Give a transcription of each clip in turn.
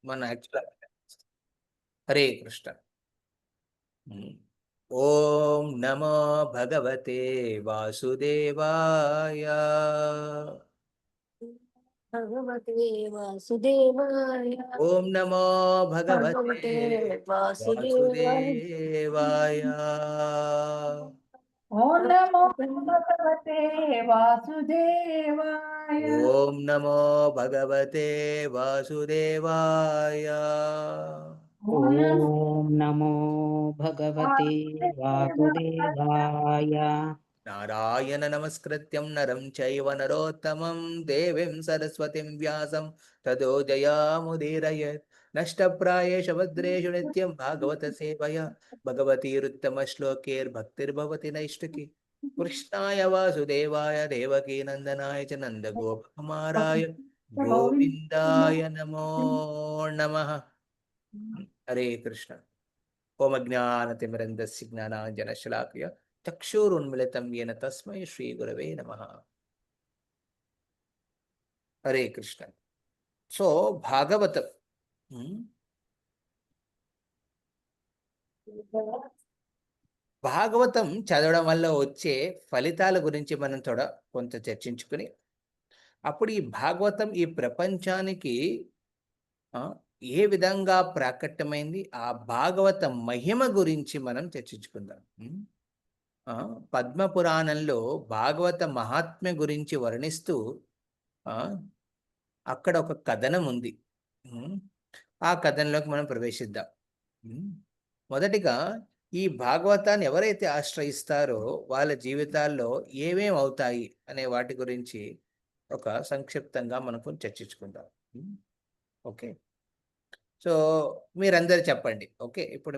మన యాక్చువల్ హరే కృష్ణ. ఓం నమో భగవతే వాసుదేవాయ. భగవతే వాసుదేవాయ. ఓం నమో భగవతే భగవతే వాసుదేవాయ. వాసుదేవాయ. ఓం నమో భగవతే వాసుదేవాయ. ఓం నమో భగవతే వాసుదేవాయ. ఓం నమో భగవతే వాసుదేవాయ. నారాయణ నమస్కృత్యం నరం చైవ నరోత్తమం దేవీం సరస్వతిం వ్యాసం తదో జయాముదీరయేత్. నష్టప్రాయేషు భద్రేషు నిత్యం భాగవత సేవయా భగవతీరుత్తమ శ్లోకైర్భక్తిర్భవతి నైష్టికి. కృష్ణాయ వాసుదేవాయ దేవకీ నందనాయ చ నందగోపకుమారాయ గోవిందాయ నమో నమః. హరే కృష్ణ. ఓం అజ్ఞానతిమిరంధస్య జ్ఞానాంజనశలాకయ చక్షురున్మిళితం యేన తస్మై శ్రీ గురవే నమః. హరే కృష్ణ. సో భాగవతం భాగవతం చదవడం వల్ల వచ్చే ఫలితాల గురించి మనం కొంత చర్చించుకుని, అప్పుడు ఈ భాగవతం ఈ ప్రపంచానికి ఏ విధంగా ప్రాకట్యమైంది, ఆ భాగవత మహిమ గురించి మనం చర్చించుకుందాం. పద్మపురాణంలో భాగవత మహాత్మ్య గురించి వర్ణిస్తూ అక్కడ ఒక కథనం ఉంది. ఆ కథనంలోకి మనం ప్రవేశిద్దాం. మొదటిగా ఈ భాగవతాన్ని ఎవరైతే ఆశ్రయిస్తారో వాళ్ళ జీవితాల్లో ఏమేం అవుతాయి అనే వాటి గురించి ఒక సంక్షిప్తంగా మనకు చర్చించుకుందాం. ఓకే, సో మీరందరూ చెప్పండి. ఓకే, ఇప్పుడు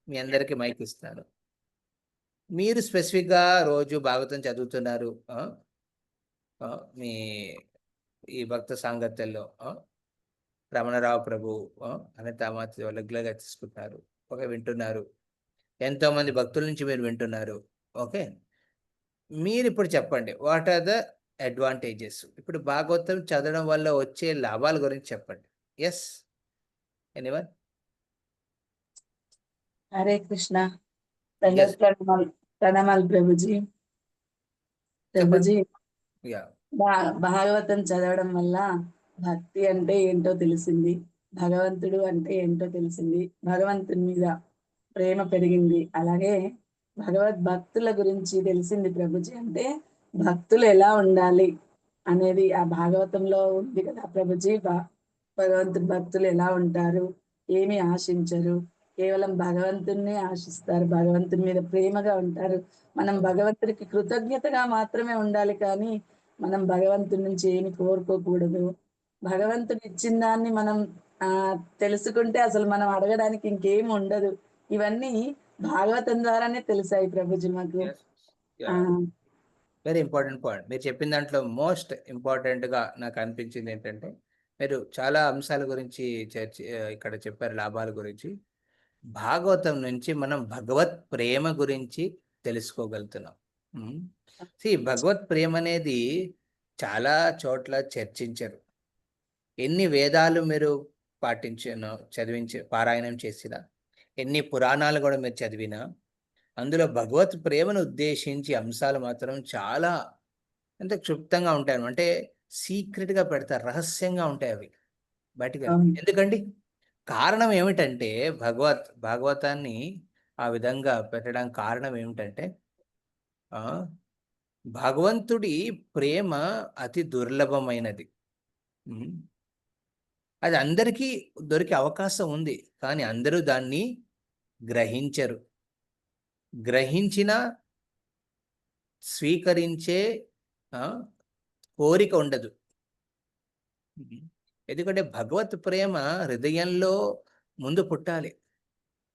మీ అందరికీ మైక్ ఇస్తున్నాను. మీరు స్పెసిఫిక్గా రోజు భాగవతం చదువుతున్నారు, మీ ఈ భక్త సాంగత్యంలో రమణరావు ప్రభు అనితామాత రెగ్యులర్గా తీసుకుంటున్నారు, ఓకే, వింటున్నారు. ఎంతోమంది భక్తుల నుంచి మీరు వింటున్నారు. ఓకే, మీరు ఇప్పుడు చెప్పండి, వాట్ ఆర్ ద అడ్వాంటేజెస్? ఇప్పుడు భాగవతం చదవడం వల్ల వచ్చే లాభాల గురించి చెప్పండి. Yes, anyone? హరే కృష్ణ. ప్రణామాలు ప్రభుజీ. భాగవతం చదవడం వల్ల భక్తి అంటే ఏంటో తెలిసింది, భగవంతుడు అంటే ఏంటో తెలిసింది, భగవంతుని మీద ప్రేమ పెరిగింది. అలాగే భగవద్భక్తుల గురించి తెలిసింది ప్రభుజీ. అంటే భక్తులు ఎలా ఉండాలి అనేది ఆ భాగవతంలో ఉంది కదా ప్రభుజీ. భగవంతుడి భక్తులు ఎలా ఉంటారు, ఏమి ఆశించరు, కేవలం భగవంతుణ్ణి ఆశిస్తారు, భగవంతుని మీద ప్రేమగా ఉంటారు. మనం భగవంతుడికి కృతజ్ఞతగా మాత్రమే ఉండాలి, కానీ మనం భగవంతుడి నుంచి ఏమి కోరుకోకూడదు. భగవంతుడు ఇచ్చిన దాన్ని మనం తెలుసుకుంటే అసలు మనం అడగడానికి ఇంకేం ఉండదు. ఇవన్నీ భాగవతం ద్వారానే తెలిసాయి ప్రభుజీ మాకు. వెరీ ఇంపార్టెంట్ పాయింట్ మీరు చెప్పిన దాంట్లో. మోస్ట్ ఇంపార్టెంట్గా నాకు అనిపించింది ఏంటంటే, మీరు చాలా అంశాల గురించి ఇక్కడ చెప్పారు, లాభాల గురించి. భాగవతం నుంచి మనం భగవత్ ప్రేమ గురించి తెలుసుకోగలుగుతున్నాం. భగవత్ ప్రేమ అనేది చాలా చోట్ల చర్చించరు. ఎన్ని వేదాలు మీరు పారాయణం చేసినా, ఎన్ని పురాణాలు కూడా మీరు చదివినా, అందులో భగవత్ ప్రేమను ఉద్దేశించి అంశాలు మాత్రం చాలా క్షుప్తంగా ఉంటాయి. అంటే సీక్రెట్గా పెడతారు, రహస్యంగా ఉంటాయి అవి బయటికి. ఎందుకండి? కారణం ఏమిటంటే, భాగవతాన్ని ఆ విధంగా పెట్టడానికి కారణం ఏమిటంటే, భగవంతుడి ప్రేమ అతి దుర్లభమైనది. అది అందరికీ దొరికే అవకాశం ఉంది, కానీ అందరూ దాన్ని గ్రహించరు. గ్రహించిన స్వీకరించే కోరిక ఉండదు. ఎందుకంటే భగవత్ ప్రేమ హృదయంలో ముందు పుట్టాలి.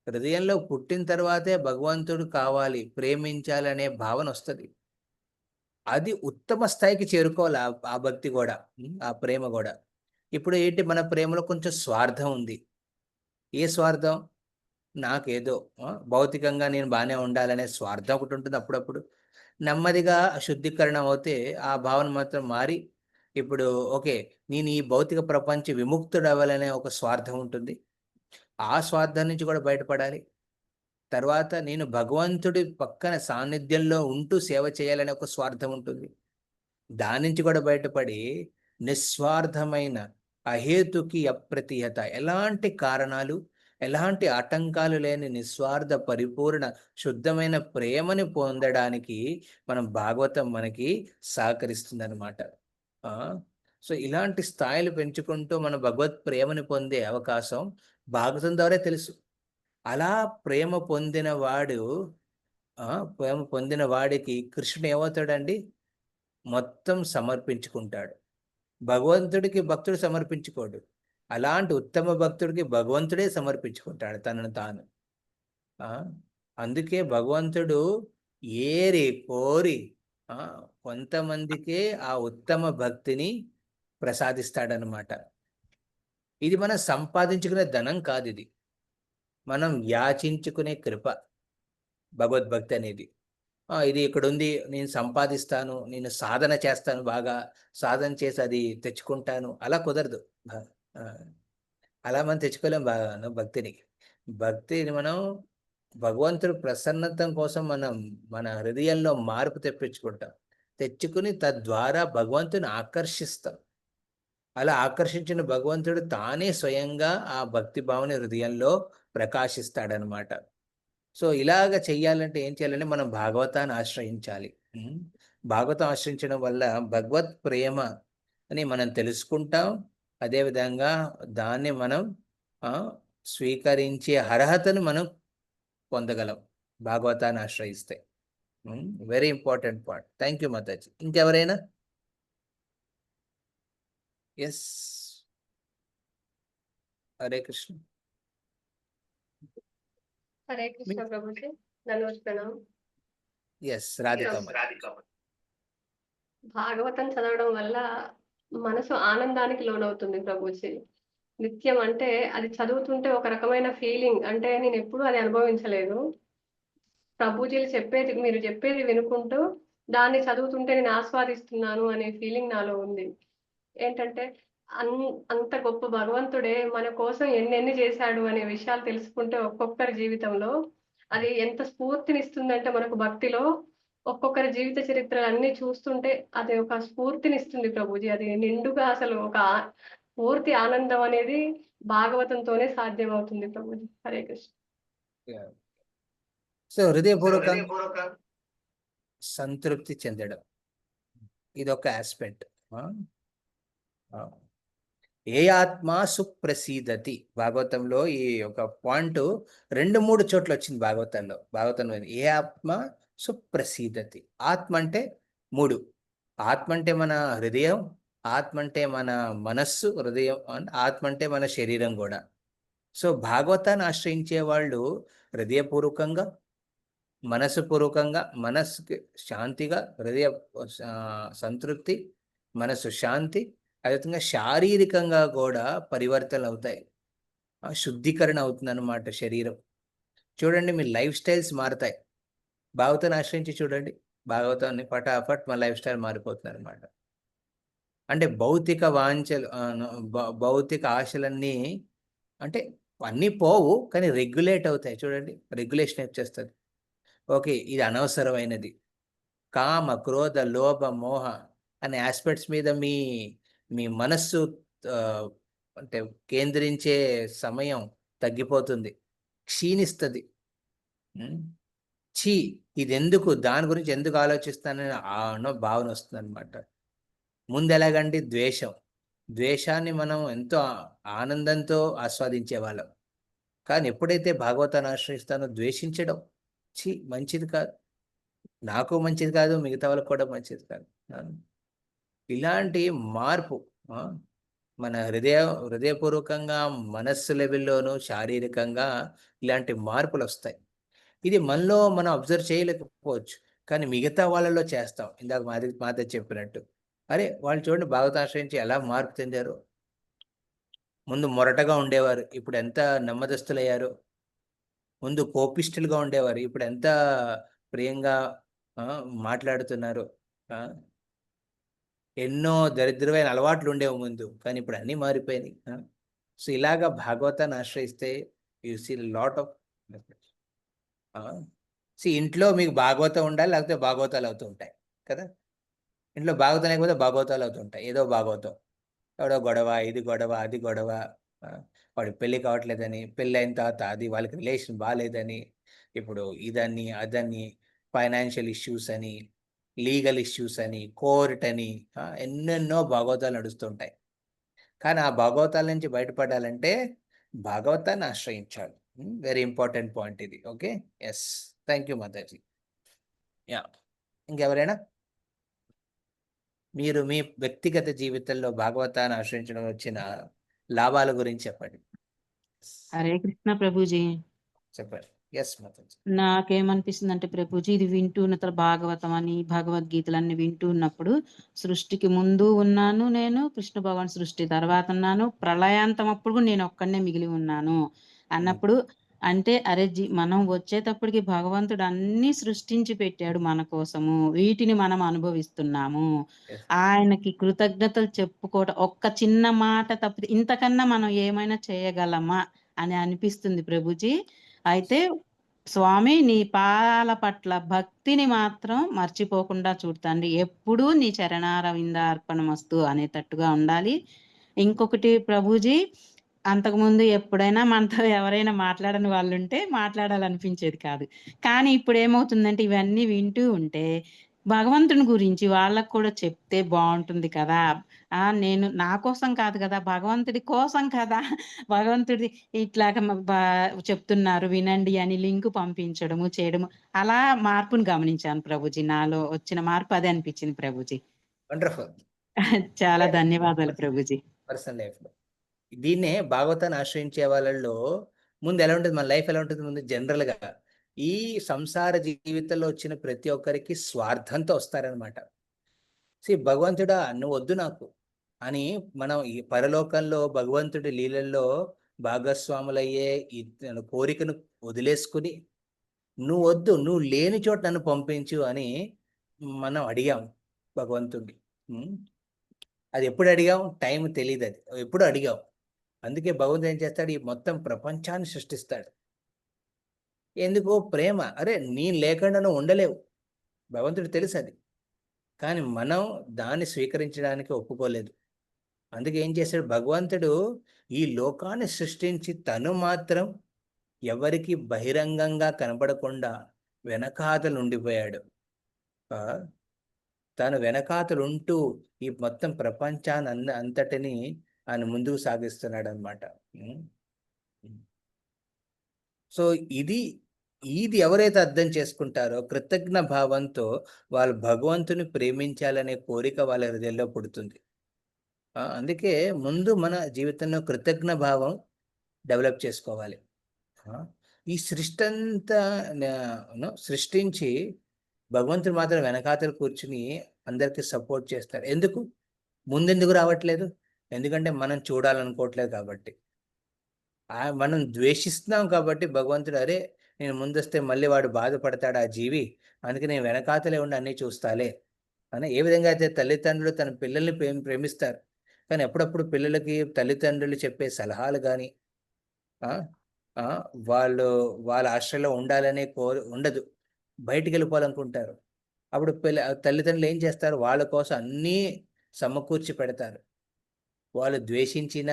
హృదయంలో పుట్టిన తర్వాతే భగవంతుడు కావాలి, ప్రేమించాలనే భావన వస్తుంది. అది ఉత్తమ స్థాయికి చేరుకోవాలి ఆ భక్తి కూడా, ఆ ప్రేమ కూడా. ఇప్పుడు ఏంటి, మన ప్రేమలో కొంచెం స్వార్థం ఉంది. ఏ స్వార్థం? నాకేదో భౌతికంగా నేను బాగానే ఉండాలనే స్వార్థం ఒకటి ఉంటుంది. అప్పుడప్పుడు నెమ్మదిగా శుద్ధీకరణ అవుతే ఆ భావన మాత్రం మారి ఇప్పుడు ఓకే, నేను ఈ భౌతిక ప్రపంచ విముక్తుడవ్వాలనే ఒక స్వార్థం ఉంటుంది. ఆ స్వార్థం నుంచి కూడా బయటపడాలి. తర్వాత నేను భగవంతుడి పక్కన సాన్నిధ్యంలో ఉంటూ సేవ చేయాలనే ఒక స్వార్థం ఉంటుంది. దాని నుంచి కూడా బయటపడి నిస్వార్థమైన అహేతుకి అప్రతిహత, ఎలాంటి కారణాలు, ఎలాంటి ఆటంకాలు లేని నిస్వార్థ పరిపూర్ణ శుద్ధమైన ప్రేమని పొందడానికి మనం భాగవతం మనకి సహకరిస్తుందన్నమాట. ఆ సో ఇలాంటి స్థాయిలు పెంచుకుంటూ మన భగవత్ ప్రేమని పొందే అవకాశం భాగవతం ద్వారా తెలుసు. అలా ప్రేమ పొందిన వాడు ప్రేమ పొందిన వాడికి కృష్ణుడు ఏమవుతాడండి? మొత్తం సమర్పించుకుంటాడు. భగవంతుడికి భక్తుడు సమర్పించుకోడు. అలాంటి ఉత్తమ భక్తుడికి భగవంతుడే సమర్పించుకుంటాడు తనను తాను. ఆ అందుకే భగవంతుడు ఏరి కోరి కొంతమందికే ఆ ఉత్తమ భక్తిని ప్రసాదిస్తాడనమాట. ఇది మనం సంపాదించుకునే ధనం కాదు, ఇది మనం యాచించుకునే కృప భగవద్భక్తి అనేది. ఇది ఇక్కడ ఉంది, నేను సంపాదిస్తాను, నేను సాధన చేస్తాను, బాగా సాధన చేసి అది తెచ్చుకుంటాను, అలా కుదరదు. ఆ, అలా మనం తెచ్చుకోలేం బాగా భక్తిని. భక్తిని మనం భగవంతుడి ప్రసన్నత కోసం మనం మన హృదయంలో మార్పు తెప్పించుకుంటాం, తెచ్చుకుని తద్వారా భగవంతుని ఆకర్షిస్తాం. అలా ఆకర్షించిన భగవంతుడు తానే స్వయంగా ఆ భక్తి భావన హృదయంలో ప్రకాశిస్తాడనమాట. సో ఇలాగ చెయ్యాలంటే ఏం చేయాలంటే మనం భాగవతాన్ని ఆశ్రయించాలి. భాగవతం ఆశ్రయించడం వల్ల భగవత్ ప్రేమ అని మనం తెలుసుకుంటాం. అదేవిధంగా దాన్ని మనం స్వీకరించే అర్హతను మనం పొందగలం భాగవతాన్ని ఆశ్రయిస్తే. Very important point. Thank you మాతాజీ. ఇంకెవరైనా? ఎస్, హరే కృష్ణ. హరే కృష్ణ ప్రభుజీ, ధన్యవాద ప్రణామం. ఎస్, రాధిక. భాగవతం చదవడం వల్ల మనసు ఆనందానికి లోనవుతుంది ప్రభుజీ. నిత్యం అంటే అది చదువుతుంటే ఒక రకమైన ఫీలింగ్, అంటే నేను ఎప్పుడూ అది అనుభవించలేదు. ప్రభుజీలు చెప్పేది, మీరు చెప్పేది వినుకుంటూ దాన్ని చదువుతుంటే నేను ఆస్వాదిస్తున్నాను అనే ఫీలింగ్ నాలో ఉంది. ఏంటంటే అంత గొప్ప భగవంతుడే మన కోసం ఎన్నెన్ని చేశాడు అనే విషయాలు తెలుసుకుంటే ఒక్కొక్కరి జీవితంలో అది ఎంత స్ఫూర్తినిస్తుందంటే, మనకు భక్తిలో ఒక్కొక్కరి జీవిత చరిత్రలన్నీ చూస్తుంటే అది ఒక స్ఫూర్తినిస్తుంది ప్రభుజీ. అది నిండుగా అసలు ఒక పూర్తి ఆనందం అనేది భాగవతంతోనే సాధ్యమవుతుంది ప్రభుజీ. హరే కృష్ణ. సో హృదయపూర్వకంగా సంతృప్తి చెందడం ఇది ఒక ఆస్పెక్ట్. ఏ ఆత్మ సుప్రసీదతి, భాగవతంలో ఈ ఒక పాయింట్ 2-3 చోట్ల వచ్చింది భాగవతంలో. ఏ ఆత్మ సుప్రసీదతి. ఆత్మ అంటే 3. ఆత్మ అంటే మన హృదయం, ఆత్మ అంటే మన మనస్సు, హృదయం, ఆత్మ అంటే మన శరీరం కూడా. సో భాగవతాన్ని ఆశ్రయించే వాళ్ళు హృదయపూర్వకంగా, మనస్సుపూర్వకంగా, మనస్సుకి శాంతిగా, హృదయ సంతృప్తి, మనస్సు శాంతి, అదేవిధంగా శారీరకంగా కూడా పరివర్తనలు అవుతాయి. శుద్ధీకరణ అవుతుందన్నమాట శరీరం. చూడండి, మీ లైఫ్ స్టైల్స్ మారుతాయి. భాగవతాన్ని ఆశ్రయించి చూడండి, భాగవతాన్ని పటాపట్ మన లైఫ్ స్టైల్ మారిపోతుంది అనమాట. అంటే భౌతిక వాంఛలు, భౌతిక ఆశలన్నీ అంటే అన్నీ పోవు, కానీ రెగ్యులేట్ అవుతాయి. చూడండి, రెగ్యులేషన్ వచ్చేస్తుంది. ఓకే, ఇది అనవసరమైనది. కామ, క్రోధ, లోభ, మోహ అనే ఆస్పెక్ట్స్ మీద మీ మనస్సు అంటే కేంద్రించే సమయం తగ్గిపోతుంది, క్షీణిస్తుంది. ఇది ఎందుకు, దాని గురించి ఎందుకు ఆలోచిస్తానని భావన వస్తుంది అనమాట. ముందు ఎలాగండి, ద్వేషాన్ని మనం ఎంతో ఆనందంతో ఆస్వాదించే వాళ్ళం. కానీ ఎప్పుడైతే భాగవతాన్ని ఆశ్రయిస్తానో ద్వేషించడం మంచిది కాదు, నాకు మంచిది కాదు, మిగతా వాళ్ళకు కూడా మంచిది కాదు. ఇలాంటి మార్పు మన హృదయపూర్వకంగా, మనస్సు లెవెల్లోనూ, శారీరకంగా ఇలాంటి మార్పులు వస్తాయి. ఇది మనలో మనం అబ్జర్వ్ చేయలేకపోవచ్చు, కానీ మిగతా వాళ్ళలో చేస్తాం. ఇందాక మాత చెప్పినట్టు, అరే వాళ్ళు చూడండి భాగవతం ఆశ్రయించి ఎలా మార్పు చెందారు. ముందు మొరటగా ఉండేవారు, ఇప్పుడు ఎంత నెమ్మదస్తులయ్యారు. ముందు కోపిష్ఠులుగా ఉండేవారు, ఇప్పుడు ఎంత ప్రియంగా మాట్లాడుతున్నారు. ఎన్నో దరిద్రమైన అలవాట్లు ఉండేవి ముందు, కానీ ఇప్పుడు అన్నీ మారిపోయినాయి. సో ఇలాగా భాగవతాన్ని ఆశ్రయిస్తే యూ సీ లాట్ ఆఫ్ ఇంట్లో మీకు భాగవతం ఉండాలి, లేకపోతే భాగవతాలు అవుతూ ఉంటాయి కదా. ఇంట్లో భాగవతం లేకపోతే భాగవతాలు అవుతుంటాయి. ఏదో భాగవతం, ఎవడో గొడవ, ఇది గొడవ, అది గొడవ, ఆ, వాడికి పెళ్లి కావట్లేదని, పెళ్ళి అయిన తర్వాత అది వాళ్ళకి రిలేషన్ బాగాలేదని, ఇప్పుడు ఇదని అదని, ఫైనాన్షియల్ ఇష్యూస్ అని, లీగల్ ఇష్యూస్ అని, కోర్ట్ అని, ఎన్నెన్నో భాగవతాలు నడుస్తుంటాయి. కానీ ఆ భాగవతాల నుంచి బయటపడాలంటే భాగవతాన్ని ఆశ్రయించాలి. వెరీ ఇంపార్టెంట్ పాయింట్ ఇది. ఓకే, ఎస్, థ్యాంక్ యూ మాతాజీ. యా, ఇంకెవరైనా మీరు మీ వ్యక్తిగత జీవితంలో భాగవతాన్ని ఆశ్రయించడం వచ్చిన లాభాల గురించి చెప్పండి. హరే కృష్ణ ప్రభుజీ. చెప్పండి. ఎస్ మాతాజీ. నాకేమనిపిస్తుంది అంటే ప్రభుజీ, ఇది వింటున్న తర్వాత భాగవతం అని భగవద్గీతలన్నీ వింటూ ఉన్నప్పుడు, సృష్టికి ముందు ఉన్నాను నేను, కృష్ణ భగవాన్ సృష్టి తర్వాత ఉన్నాను, ప్రళయాంతం అప్పుడు కూడా నేను ఒక్కడనే మిగిలి ఉన్నాను అన్నప్పుడు, అంటే అరే మనం వచ్చేటప్పటికి భగవంతుడు అన్ని సృష్టించి పెట్టాడు మన కోసము, వీటిని మనం అనుభవిస్తున్నాము. Yes. ఆయనకి కృతజ్ఞతలు చెప్పుకోవటం, ఒక్క చిన్న మాట తప్పితే ఇంతకన్నా మనం ఏమైనా చేయగలమా అని అనిపిస్తుంది ప్రభుజీ. అయితే స్వామి, నీ పాదాల పట్ల భక్తిని మాత్రం మర్చిపోకుండా చూడండి, ఎప్పుడూ నీ చరణారవిందార్పణమస్తు అనేటట్టుగా ఉండాలి. ఇంకొకటి ప్రభుజీ, అంతకుముందు ఎప్పుడైనా మనతో ఎవరైనా మాట్లాడని వాళ్ళు ఉంటే మాట్లాడాలనిపించేది కాదు. కానీ ఇప్పుడు ఏమవుతుందంటే, ఇవన్నీ వింటూ ఉంటే భగవంతుని గురించి వాళ్ళకు కూడా చెప్తే బాగుంటుంది కదా. నేను నా కోసం కాదు కదా, భగవంతుడి కోసం కదా, భగవంతుడి ఇట్లాగ చెప్తున్నారు వినండి అని లింక్ పంపించడము చేయడము, అలా మార్పును గమనించాను ప్రభుజీ. నాలో వచ్చిన మార్పు అదే అనిపించింది ప్రభుజీ. వండర్ఫుల్. చాలా ధన్యవాదాలు ప్రభుజీ. పర్సనల్ లైఫ్ లో దీన్నే భాగవతాన్ని ఆశ్రయించే వాళ్ళలో ముందు ఎలా ఉంటుంది, మన లైఫ్ ఎలా ఉంటుంది, ముందు జనరల్ గా ఈ సంసార జీవితంలో వచ్చిన ప్రతి ఒక్కరికి స్వార్థంతో వస్తారనమాట. భగవంతుడా నువ్వు వద్దు నాకు అని, మనం ఈ పరలోకంలో భగవంతుడి లీలల్లో భాగస్వాములయ్యే ఈ కోరికను వదిలేసుకుని, నువ్వు వద్దు, నువ్వు లేని చోట నన్ను పంపించు అని మనం అడిగాం భగవంతుడిని. అది ఎప్పుడు అడిగాం, టైం తెలియదు, అది ఎప్పుడు అడిగాం. అందుకే భగవంతుడు ఏం చేస్తాడు, ఈ మొత్తం ప్రపంచాన్ని సృష్టిస్తాడు. ఎందుకు? ప్రేమ. అరే నేను లేకుండా నువ్వు ఉండలేవు, భగవంతుడు తెలుసు అది. కానీ మనం దాన్ని స్వీకరించడానికి ఒప్పుకోలేదు. అందుకే ఏం చేశాడు భగవంతుడు, ఈ లోకాన్ని సృష్టించి తను మాత్రం ఎవరికి బహిరంగంగా కనపడకుండా వెనకాతలు ఉండిపోయాడు. తను వెనకాతలు ఉంటూ ఈ మొత్తం ప్రపంచాన్ని అంతటిని ఆయన ముందుకు సాగిస్తున్నాడు అనమాట. సో ఇది ఎవరైతే అర్థం చేసుకుంటారో కృతజ్ఞ భావంతో, వాళ్ళు భగవంతుని ప్రేమించాలనే కోరిక వాళ్ళ హృదయంలో పుడుతుంది. అందుకే ముందు మన జీవితంలో కృతజ్ఞ భావం డెవలప్ చేసుకోవాలి. ఈ సృష్టి అంతా సృష్టించి భగవంతుడు మాత్రం వెనకాతలు కూర్చుని అందరికీ సపోర్ట్ చేస్తారు. ఎందుకు? ముందెందుకు రావట్లేదు? ఎందుకంటే మనం చూడాలనుకోవట్లేదు కాబట్టి. మనం ద్వేషిస్తున్నాం కాబట్టి భగవంతుడు, అరే నేను ముందొస్తే మళ్ళీ వాడు బాధపడతాడు ఆ జీవి, అందుకే నేను వెనకాతలే ఉండి అన్నీ చూస్తాలే అని. ఏ విధంగా అయితే తల్లిదండ్రులు తన పిల్లల్ని ప్రేమిస్తారు, కానీ అప్పుడప్పుడు పిల్లలకి తల్లిదండ్రులు చెప్పే సలహాలు కానీ వాళ్ళు వాళ్ళ ఆశ్రయంలో ఉండాలనే ఉండదు, బయటికి వెళ్ళిపోవాలనుకుంటారు. అప్పుడు తల్లిదండ్రులు ఏం చేస్తారు, వాళ్ళ కోసం అన్నీ సమకూర్చి పెడతారు. వాళ్ళు ద్వేషించిన,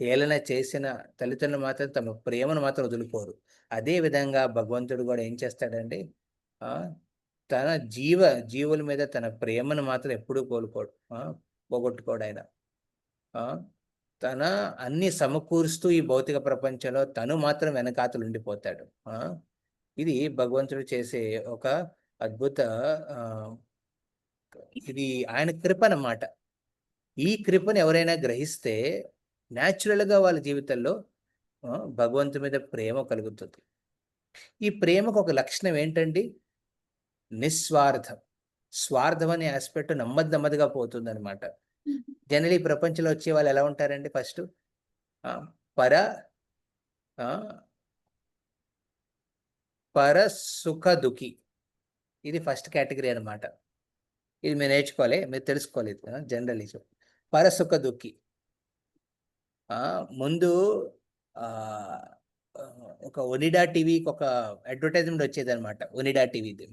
హేళన చేసిన తల్లిదండ్రులు మాత్రం తమ ప్రేమను మాత్రం వదులుకోరు. అదే విధంగా భగవంతుడు కూడా ఏం చేస్తాడంటే, తన జీవుల మీద తన ప్రేమను మాత్రం ఎప్పుడూ పోగొట్టుకోడు ఆయన. తన అన్ని సమకూరుస్తూ ఈ భౌతిక ప్రపంచంలో తను మాత్రం వెనకాతలు ఉండిపోతాడు. ఇది భగవంతుడు చేసే ఒక అద్భుత, ఇది ఆయన కృప అన్నమాట. ఈ కృపను ఎవరైనా గ్రహిస్తే న్యాచురల్గా వాళ్ళ జీవితంలో భగవంతుడి మీద ప్రేమ కలుగుతుంది. ఈ ప్రేమకు ఒక లక్షణం ఏంటండి? నిస్వార్థం. స్వార్థం అనే ఆస్పెక్ట్ నెమ్మదిగా పోతుంది అనమాట. జనరల్ ఈ ప్రపంచంలో వచ్చే వాళ్ళు ఎలా ఉంటారండి? ఫస్ట్ పర సుఖ దుఃఖి, ఇది ఫస్ట్ కేటగిరీ అనమాట. ఇది మీరు నేర్చుకోవాలి, మీరు తెలుసుకోలేదు జనరల్ ఇది. పరసుఖ దుఃఖి. ముందు ఒక ఒనిడా టీవీకి ఒక అడ్వర్టైజ్మెంట్ వచ్చేది అనమాట. ఒనిడా టీవీది,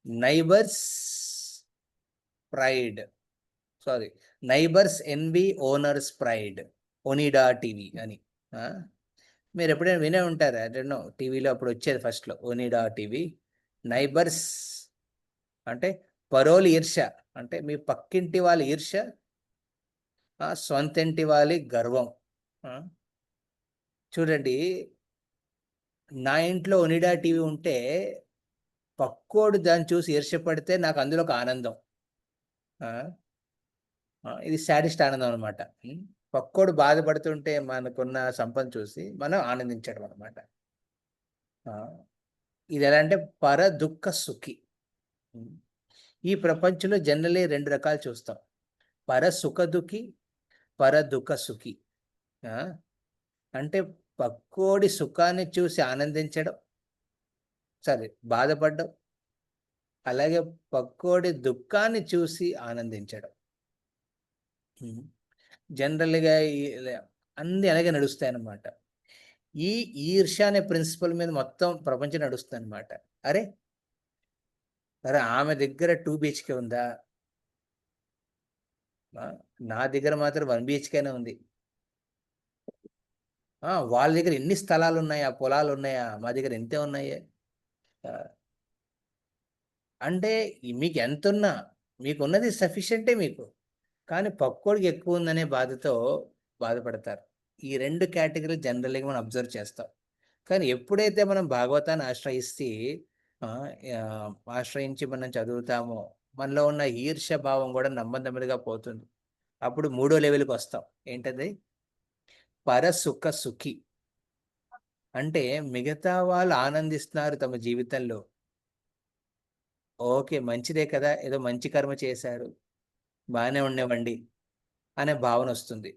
neighbours pride, sorry, neighbours envy owners pride, Onida TV అని. మీరు ఎప్పుడైనా వినే ఉంటారా? నో, టీవీలో అప్పుడు వచ్చేది ఫస్ట్లో ఒనిడా టీవీ. నైబర్స్ అంటే పరోలు ఈర్ష్య, అంటే మీ పక్కింటి వాళ్ళ ఈర్ష్య, సొంతింటి వాళ్ళ గర్వం. చూడండి, నా ఇంట్లో ఒనిడా టీవీ ఉంటే పక్కోడు దాన్ని చూసి ఈర్ష్యపడితే నాకు అందులో ఒక ఆనందం. ఇది సాడిస్ట్ ఆనందం అనమాట. పక్కోడు బాధపడుతుంటే మనకున్న సంపద చూసి మనం ఆనందించడం అనమాట. ఇది ఎలా అంటే పర దుఃఖ సుఖి. ఈ ప్రపంచంలో జనరలీ 2 రకాలు చూస్తాం, పర సుఖ దుఃఖి, పర దుఃఖ సుఖి. అంటే పక్కోడి సుఖాన్ని చూసి ఆనందించడం, సరే బాధపడడం, అలాగే పక్కోడి దుఃఖాన్ని చూసి ఆనందించడం. జనరల్గా అన్నీ అలాగే నడుస్తాయి అన్నమాట. ఈ ఈర్ష్య అనే ప్రిన్సిపల్ మీద మొత్తం ప్రపంచం నడుస్తుంది అనమాట. అరే ఆమె దగ్గర 2 BHK ఉందా, నా దగ్గర మాత్రం 1 BHKనే ఉంది. వాళ్ళ దగ్గర ఎన్ని స్థలాలు ఉన్నాయా, పొలాలు ఉన్నాయా, మా దగ్గర ఎంతే ఉన్నాయే. అంటే మీకు ఎంతున్నా మీకున్నది సఫిషియెంటే మీకు, కానీ పక్కోడికి ఎక్కువ ఉందనే బాధతో బాధపడతారు. ఈ 2 కేటగిరీలు జనరల్గా మనం అబ్జర్వ్ చేస్తాం. కానీ ఎప్పుడైతే మనం భాగవతాన్ని ఆశ్రయించి మనం చదువుతామో, మనలో ఉన్న ఈర్ష్య భావం కూడా నెమ్మదిగా పోతుంది. అప్పుడు 3వ లెవెల్కి వస్తాం. ఏంటది? పరసుఖ సుఖి. అంటే మిగతా వాళ్ళు ఆనందిస్తున్నారు తమ జీవితంలో, ఓకే మంచిదే కదా, ఏదో మంచి కర్మ చేశారు, బాగానే ఉండేవండి అనే భావన వస్తుంది.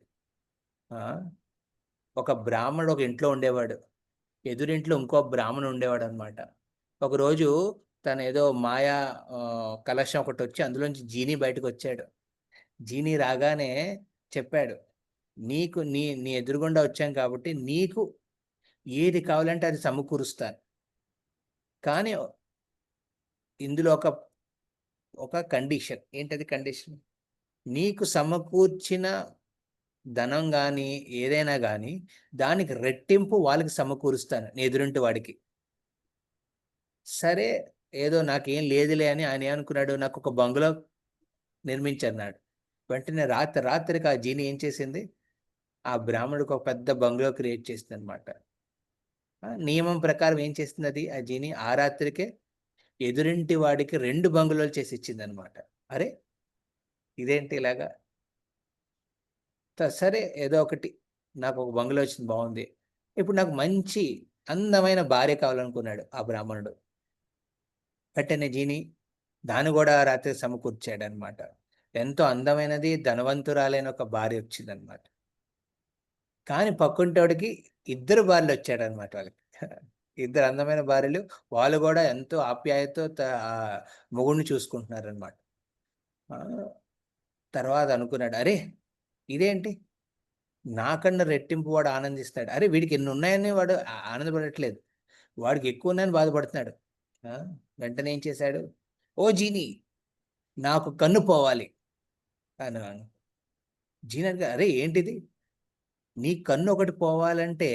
ఒక బ్రాహ్మణుడు ఒక ఇంట్లో ఉండేవాడు, ఎదురింట్లో ఇంకో బ్రాహ్మణుడు ఉండేవాడు అనమాట. ఒకరోజు తను ఏదో మాయా కలశం ఒకటి వచ్చి అందులోంచి జీనీ బయటకు వచ్చాడు. జీనీ రాగానే చెప్పాడు, నీకు నీ నీ ఎదురుగుండా వచ్చాం కాబట్టి నీకు ఏది కావాలంటే అది సమకూరుస్తాను, కానీ ఇందులో ఒక కండిషన్. ఏంటది కండిషన్? నీకు సమకూర్చిన ధనం కానీ ఏదైనా కానీ దానికి రెట్టింపు వాళ్ళకి సమకూరుస్తాను, నీ ఎదురింటి వాడికి. సరే, ఏదో నాకేం లేదులే అని ఆయన ఏమనుకున్నాడు, నాకు ఒక బంగ్లా నిర్మించన్నాడు. వెంటనే రాత్రికి ఆ జీని ఏం చేసింది, ఆ బ్రాహ్మణుడికి ఒక పెద్ద బంగ్లా క్రియేట్ చేసింది అనమాట. నియమం ప్రకారం ఏం చేస్తుంది అది, ఆ జీని ఆ రాత్రికే ఎదురింటి వాడికి 2 బంగ్లాలు చేసి ఇచ్చింది అనమాట. అరే ఇదేంటి ఇలాగా? సరే ఏదో ఒకటి, నాకు ఒక బంగ్లా వచ్చింది, బాగుంది, ఇప్పుడు నాకు మంచి అందమైన భార్య కావాలనుకున్నాడు ఆ బ్రాహ్మణుడు. వెంటనే జీని దాన్ని కూడా రాత్రి సమకూర్చాడు అనమాట. ఎంతో అందమైనది ధనవంతురాలైన ఒక భార్య వచ్చిందనమాట. కానీ పక్కుంటోడికి 2 భార్యలు వచ్చాడనమాట వాళ్ళకి. 2 అందమైన భార్యలు, వాళ్ళు కూడా ఎంతో ఆప్యాయతో మొగుడిని చూసుకుంటున్నారనమాట. తర్వాత అనుకున్నాడు, అరే ఇదేంటి, నాకన్నా రెట్టింపు వాడు ఆనందిస్తాడు, అరే వీడికి ఎన్ని ఉన్నాయని వాడు ఆనందపడట్లేదు, వాడికి ఎక్కువ ఉన్నాయని బాధపడుతున్నాడు. వెంటనే ఏం చేశాడు, ఓ జీని నాకు కన్ను పోవాలి అని. జీని అరే ఏంటిది, నీ కన్ను ఒకటి పోవాలంటే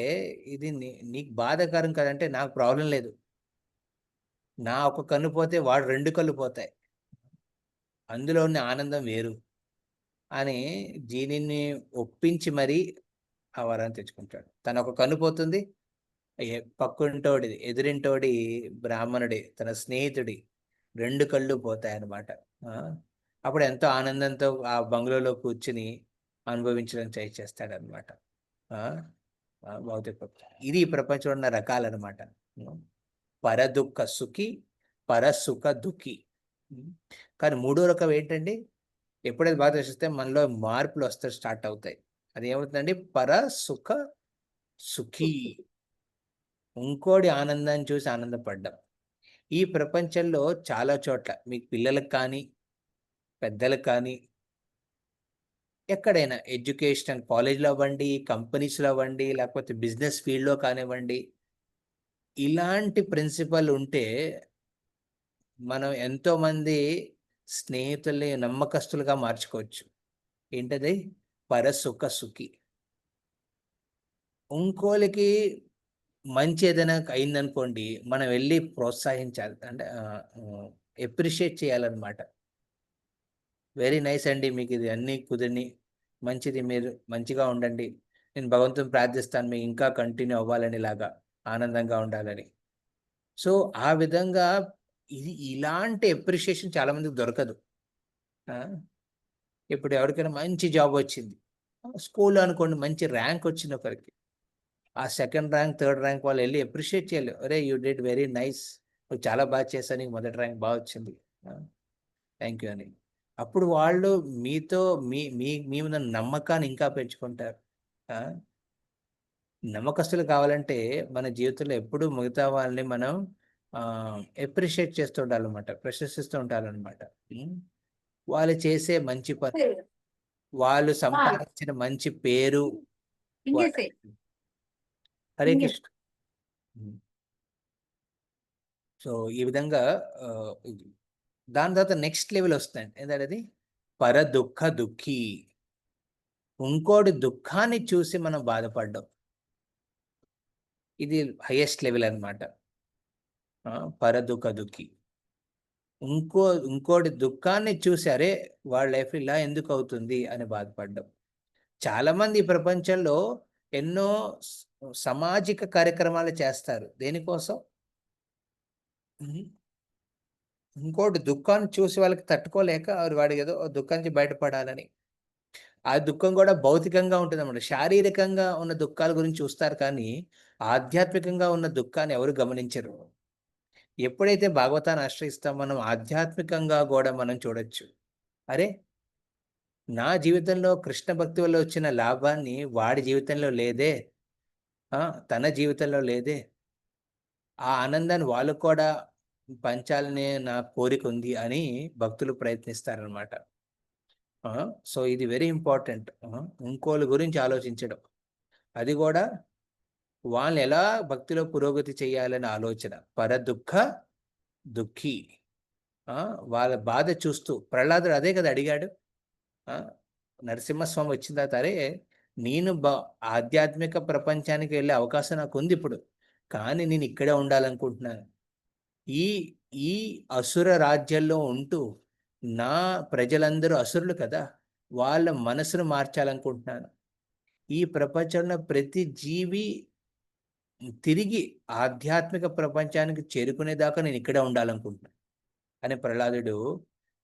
ఇది నీకు బాధాకరం కదంటే, నాకు ప్రాబ్లం లేదు, నా ఒక కన్ను పోతే వాడు 2 కళ్ళు పోతాయి, అందులో ఉన్న ఆనందం వేరు అని జీనిని ఒప్పించి మరీ ఆ వరాన్ని తెచ్చుకుంటాడు. తన ఒక కన్ను పోతుంది, పక్కుంటోడి ఎదురింటోడి బ్రాహ్మణుడి తన స్నేహితుడి 2 కళ్ళు పోతాయన్నమాట. అప్పుడు ఎంతో ఆనందంతో ఆ బంగ్లాలో కూర్చుని అనుభవించడం చేస్తాడనమాట. భౌతిక ఇది ఈ ప్రపంచంలో ఉన్న రకాలన్నమాట. పరదుఃఖ సుఖి, పరసుఖ దుఃఖి. కానీ 3వ రకం ఏంటండి, ఎప్పుడైతే బాధ వస్తే మనలో మార్పులు స్టార్ట్ అవుతాయి. అది ఏమవుతుందండి, పరసుఖ సుఖి. ఇంకోటి ఆనందాన్ని చూసి ఆనందపడ్డం. ఈ ప్రపంచంలో చాలా చోట్ల మీకు పిల్లలకు కానీ, పెద్దలకు కానీ ఎక్కడైనా ఎడ్యుకేషనల్ కాలేజ్‌లో అవ్వండి, కంపెనీస్‌లో అవ్వండి, లేకపోతే బిజినెస్ ఫీల్డ్‌లో కానివ్వండి, ఇలాంటి ప్రిన్సిపల్ ఉంటే మనం ఎంతోమంది స్నేహితుల్ని నమ్మకస్తులుగా మార్చుకోవచ్చు. ఏంటది? పరసుఖ సుఖి. ఇంకోళ్ళకి మంచి ఏదైనా అయిందనుకోండి, మనం వెళ్లి ప్రోత్సహించాలి. అంటే అప్రిషియేట్ చేయాలన్నమాట. వెరీ నైస్ అండి. మీకిది అన్నీ కుదిరినియి. మంచిది. మీరు మంచిగా ఉండండి. నేను భగవంతుని ప్రార్థిస్తాను మీకు ఇంకా కంటిన్యూ అవ్వాలని ఇలాగా. ఆనందంగా ఉండాలని. సో, ఆ విధంగా ఇలాంటి అప్రిషియేషన్ చాలా మందికి దొరకదు. ఆ! ఇప్పుడు ఎవరికైనా మంచి జాబ్ వచ్చింది. స్కూల్‌లో అనుకోండి మంచి ర్యాంక్ వచ్చింది ఒకరికి. ఆ సెకండ్ ర్యాంక్, థర్డ్ ర్యాంక్ వాళ్ళు ఎళ్లి అప్రిషియేట్ చేయాలి. "అరేయ్! You did very nice. నువ్వు చాలా చేశావు. నీకు మొదటి ర్యాంక్ వచ్చింది. థాంక్ యూ" అని. అప్పుడు వాళ్ళు మీతో మీ మీ మీ మీద నమ్మకాన్ని ఇంకా పెంచుకుంటారు. ఆ! నమ్మకస్తులు కావాలంటే మన జీవితంలో ఎప్పుడూ మిగతా వాళ్ళని మనం అప్రిషియేట్ చేస్తూ ఉండాలన్నమాట. ప్రశంసిస్తూ ఉండాలన్నమాట. హ్మ్. వాళ్ళు చేసే మంచి పని, వాళ్ళు సంపాదించిన మంచి పేరు వాళ్ళ- హరే కృష్ణ. హ్మ్. సో, ఈ విధంగా ఇది. దాని తర్వాత నెక్స్ట్ లెవెల్ వస్తుందండి. ఏంటంటే పరదుఃఖ దుఃఖి. ఇంకోడి దుఃఖాన్ని చూసి మనం బాధపడ్డం. ఇది హైయెస్ట్ లెవెల్ అన్నమాట. పరదుఃఖ దుఃఖి. ఇంకోడి దుఃఖాన్ని చూసి అరే! వాడి లైఫ్ ఇలా ఎందుకు అవుతుంది అని బాధపడ్డం. చాలామంది ఈ ప్రపంచంలో ఎన్నో సామాజిక కార్యక్రమాలు చేస్తారు. దేనికోసం? హ్మ్. ఇంకోటి దుఃఖాన్ని చూసి వాళ్ళకి తట్టుకోలేక వాడు ఏదో దుఃఖం నుంచి బయటపడాలని. ఆ దుఃఖం కూడా భౌతికంగా ఉంటుందన్నమాట. శారీరకంగా ఉన్న దుఃఖాల గురించి చూస్తారు కానీ, ఆధ్యాత్మికంగా ఉన్న దుఃఖాన్ని ఎవరు గమనించరు. ఎప్పుడైతే భాగవతాన్ని ఆశ్రయిస్తామో మనం ఆధ్యాత్మికంగా గూడా మనం చూడొచ్చు. అరే! నా జీవితంలో కృష్ణ భక్తి వల్ల వచ్చిన లాభాన్ని వాడి జీవితంలో లేదే. తన జీవితంలో లేదే. ఆ ఆనందాన్ని వాళ్ళకు కూడా పంచాలనే నా కోరికుంది అని భక్తులు ప్రయత్నిస్తారనమాట. సో, ఇది వెరీ ఇంపార్టెంట్. ఇంకోళ్ళ గురించి ఆలోచించడం. అది గూడా వాళ్ళెలా భక్తిలో పురోగతి చేయాలనే ఆలోచన. పరదుఃఖ దుఃఖి. వాళ్ళ బాధ చూస్తూ ప్రహ్లాదుడు అదే కదా అడిగాడు. ఆ! నరసింహస్వామి వచ్చిన తర్వాత అరే! నేను ఆధ్యాత్మిక ప్రపంచానికి వెళ్ళే అవకాశం నాకుందిప్పుడు. కానీ నేను ఇక్కడే ఉండాలనుకుంటున్నాను. ఈ ఈ అసుర రాజ్యంలో ఉంటూ నా ప్రజలందరూ అసురులు కదా! వాళ్ళ మనసును మార్చాలనుకుంటున్నాను. ఈ ప్రపంచంలో ప్రతి జీవి తిరిగి ఆధ్యాత్మిక ప్రపంచానికి చేరుకునేదాకా నేను ఇక్కడే ఉండాలనుకుంటున్నాను అని ప్రహ్లాదుడు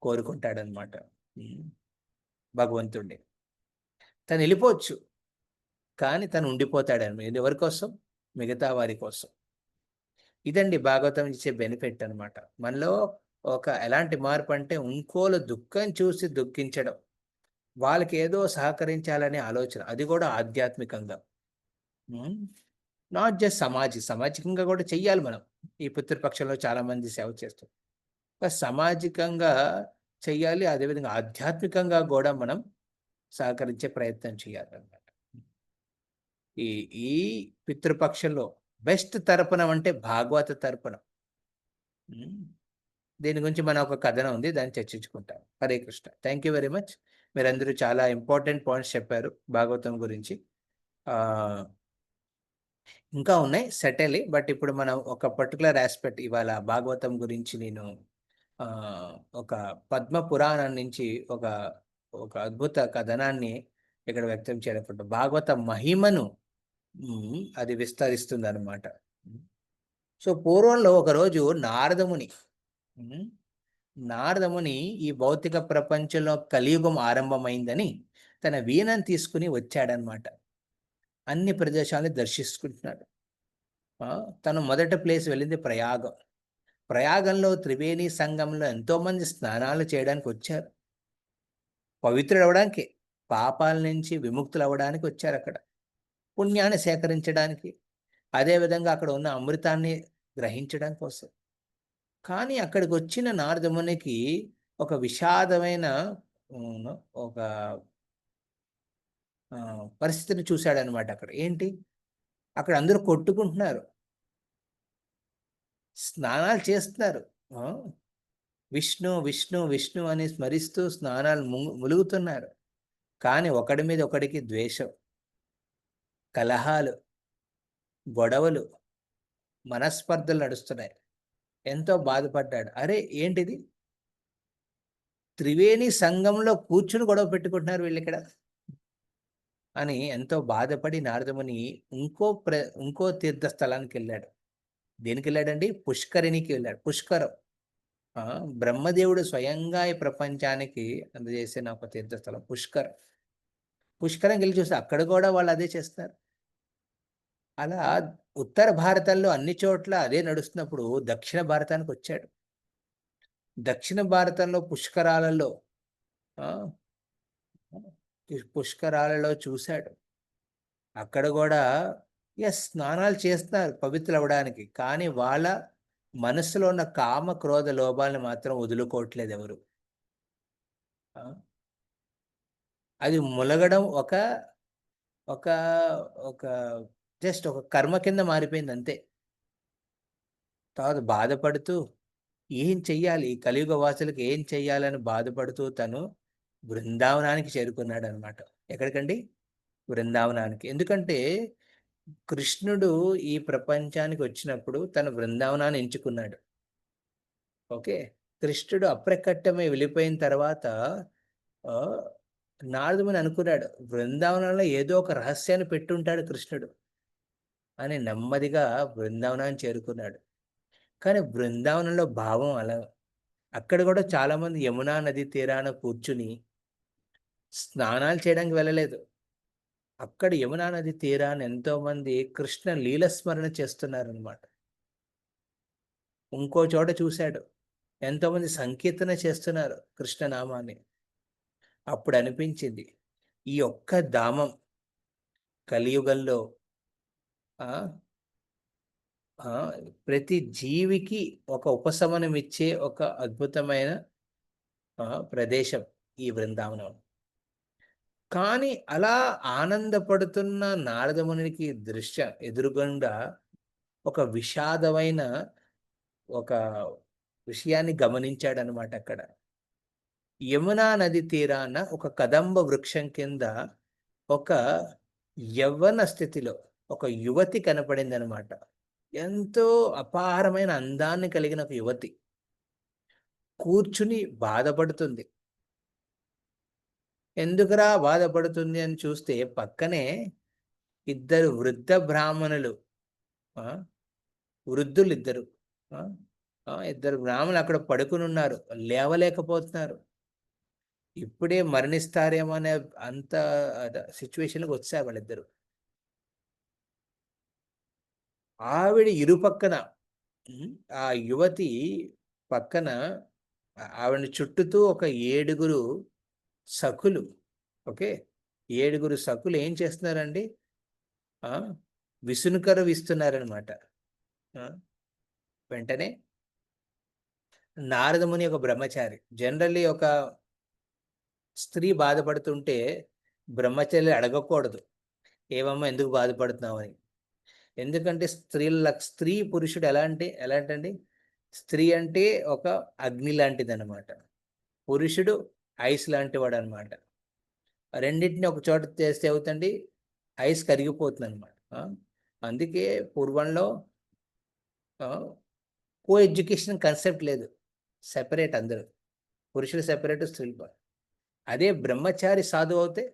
కోరుకుంటాడనమాట. భగవంతుడిని. తను వెళ్ళిపోవచ్చు. కానీ తను ఉండిపోతాడని. ఇది ఎవరి కోసం? మిగతా వారి కోసం. ఇదండి భాగవతం ఇచ్చే బెనిఫిట్ అనమాట. మనలో ఎలాంటి మార్పు అంటే ఇంకోళ్ళ దుఃఖం చూసి దుఃఖించడం. వాళ్ళకి ఏదో సహకరించాలనే ఆలోచన. అది కూడా ఆధ్యాత్మికంగా. నాట్ జస్ట్ సామాజికంగా కూడా చెయ్యాలి మనం. ఈ పితృపక్షంలో చాలామంది సేవ చేస్తారు. సామాజికంగా చెయ్యాలి. అదేవిధంగా ఆధ్యాత్మికంగా కూడా మనం సహకరించే ప్రయత్నం చేయాలన్నమాట. ఈ ఈ పితృపక్షంలో బెస్ట్ తర్పణం అంటే భాగవత తర్పణం. దీని గురించి మన ఒక కథనం ఉంది. దాన్ని చర్చించుకుంటాం. Hare Krishna. Thank you very much. మీరందరూ చాలా ఇంపార్టెంట్ పాయింట్స్ చెప్పారు భాగవతం గురించి. ఇంకా ఉన్నాయి సెర్టైన్‌లీ. బట్ ఇప్పుడు మనం ఒక పర్టిక్యులర్ యాస్పెక్ట్ ఇవాళ భాగవతం గురించి నేను ఒక పద్మ పురాణం నుంచి ఒక అద్భుత కథనాన్ని ఇక్కడ వ్యక్తం చేయాలనుకుంటున్నాను. భాగవత మహిమను అది విస్తరిస్తుందన్నమాట. సో, పూర్వంలో ఒకరోజు నారదముని ఈ భౌతిక ప్రపంచంలో కలియుగం ఆరంభమైందని తన వీణను తీసుకుని వచ్చాడనమాట. అన్ని ప్రదేశాలను దర్శించుకుంటున్నాడు. తను మొదటి ప్లేస్ వెళ్ళింది ప్రయాగం. ప్రయాగంలో త్రివేణి సంగంలో ఎంతోమంది స్నానాలు చేయడానికి వచ్చారు. పవిత్రులు అవ్వడానికి, పాపాల నుంచి విముక్తులు అవ్వడానికి వచ్చారు అక్కడ. పుణ్యాన్ని సేకరించడానికి, అదేవిధంగా అక్కడ ఉన్న అమృతాన్ని గ్రహించడం కోసం. కానీ అక్కడికి వచ్చిన నారదమునికి ఒక విషాదమైన ఉమ్, ఒక పరిస్థితిని చూశాడనమాట. అక్కడ ఏంటి, అక్కడ అందరూ కొట్టుకుంటున్నారు, స్నానాలు చేస్తున్నారు, ఆ, విష్ణు విష్ణు విష్ణు అని స్మరిస్తూ స్నానాలు ములుగుతున్నారు. కానీ ఒకడి మీద ఒకడికి ద్వేషం, కలహాలు, గొడవలు, మనస్పర్ధలు నడుస్తున్నాయి. ఎంతో బాధపడ్డాడు. అరే ఏంటిది, త్రివేణి సంఘంలో కూర్చుని గొడవ పెట్టుకుంటున్నారు వీళ్ళు ఇక్కడ అని ఎంతో బాధపడి నారదముని ఇంకో తీర్థ స్థలానికి వెళ్ళాడు. దేనికి వెళ్ళాడండి? పుష్కరిణికి వెళ్ళాడు. పుష్కరం బ్రహ్మదేవుడు స్వయంగా ఈ ప్రపంచానికి అందజేసిన ఒక తీర్థస్థలం పుష్కరం. పుష్కరం వెళ్ళి చూస్తే అక్కడ కూడా వాళ్ళు అదే చేస్తారు. అలా ఉత్తర భారతంలో అన్ని చోట్ల అదే నడుస్తున్నప్పుడు దక్షిణ భారతానికి వచ్చాడు. దక్షిణ భారతంలో పుష్కరాలలో చూశాడు. అక్కడ కూడా స్నానాలు చేస్తున్నారు పవిత్రులు అవ్వడానికి, కానీ వాళ్ళ మనసులో ఉన్న కామ క్రోధ లోభాలను మాత్రం వదులుకోవట్లేదు ఎవరు. అది ములగడం ఒక ఒక ఒక జస్ట్ ఒక కర్మ కింద మారిపోయింది అంతే. తర్వాత బాధపడుతూ ఏం చెయ్యాలి, ఈ కలియుగ వాసులకు ఏం చెయ్యాలని బాధపడుతూ తను బృందావనానికి చేరుకున్నాడు అనమాట. ఎక్కడికండి? బృందావనానికి. ఎందుకంటే కృష్ణుడు ఈ ప్రపంచానికి వచ్చినప్పుడు తన బృందావనాన్ని ఎంచుకున్నాడు. ఓకే, కృష్ణుడు అప్రకట్టమై వెళ్ళిపోయిన తర్వాత నారదుని అనుకున్నాడు, బృందావనంలో ఏదో ఒక రహస్యాన్ని పెట్టుంటాడు కృష్ణుడు అని నెమ్మదిగా బృందావనాన్ని చేరుకున్నాడు. కానీ బృందావనంలో భావం అలా, అక్కడ కూడా చాలామంది యమునా నది తీరాన కూర్చుని స్నానాలు చేయడానికి వెళ్ళలేదు. అక్కడ యమునా నది తీరాన ఎంతోమంది కృష్ణ లీలస్మరణ చేస్తున్నారనమాట. ఇంకో చోట చూశాడు, ఎంతోమంది సంకీర్తన చేస్తున్నారు కృష్ణనామాన్ని. అప్పుడు అనిపించింది, ఈ ఒక్క ధామం కలియుగంలో ప్రతి జీవికి ఒక ఉపశమనం ఇచ్చే ఒక అద్భుతమైన ప్రదేశం ఈ బృందావనం. కానీ అలా ఆనందపడుతున్న నారదమునికి ఎదురుగుండా ఒక విషాదమైన ఒక విషయాన్ని గమనించాడనమాట. అక్కడ యమునా నది తీరాన ఒక కదంబ వృక్షం కింద ఒక యవ్వన స్థితిలో ఒక యువతి కనపడింది అనమాట. ఎంతో అపారమైన అందాన్ని కలిగిన ఒక యువతి కూర్చుని బాధపడుతుంది. ఎందుకురా బాధపడుతుంది అని చూస్తే పక్కనే ఇద్దరు వృద్ధ బ్రాహ్మణులు, వృద్ధులు ఇద్దరు బ్రాహ్మణులు అక్కడ పడుకుని ఉన్నారు, లేవలేకపోతున్నారు. ఇప్పుడే మరణిస్తారేమో అనే అంత సిచ్యువేషన్కి వచ్చారు వాళ్ళిద్దరు. ఆవిడ ఇరుపక్కన ఆ యువతి పక్కన ఆవిడని చుట్టుతూ ఒక 7 సఖులు. ఓకే, 7 సఖులు ఏం చేస్తున్నారండి? విసునుకర ఇస్తున్నారనమాట. వెంటనే నారదముని ఒక బ్రహ్మచారి. జనరల్లీ ఒక స్త్రీ బాధపడుతుంటే బ్రహ్మచారి అడగకూడదు, ఏమమ్మా ఎందుకు బాధపడుతున్నావు అని. ఎందుకంటే స్త్రీ పురుషుడు ఎలాంటండి? స్త్రీ అంటే ఒక అగ్ని లాంటిది అనమాట, పురుషుడు ఐస్ లాంటి వాడు అనమాట. రెండింటిని ఒక చోట చేస్తే అవుతండి, ఐస్ కరిగిపోతుంది అనమాట. అందుకే పూర్వంలో కో ఎడ్యుకేషన్ కన్సెప్ట్ లేదు, సెపరేట్ అందరూ, పురుషులు సెపరేట్, స్త్రీలు. అదే బ్రహ్మచారి సాధువు అవుతే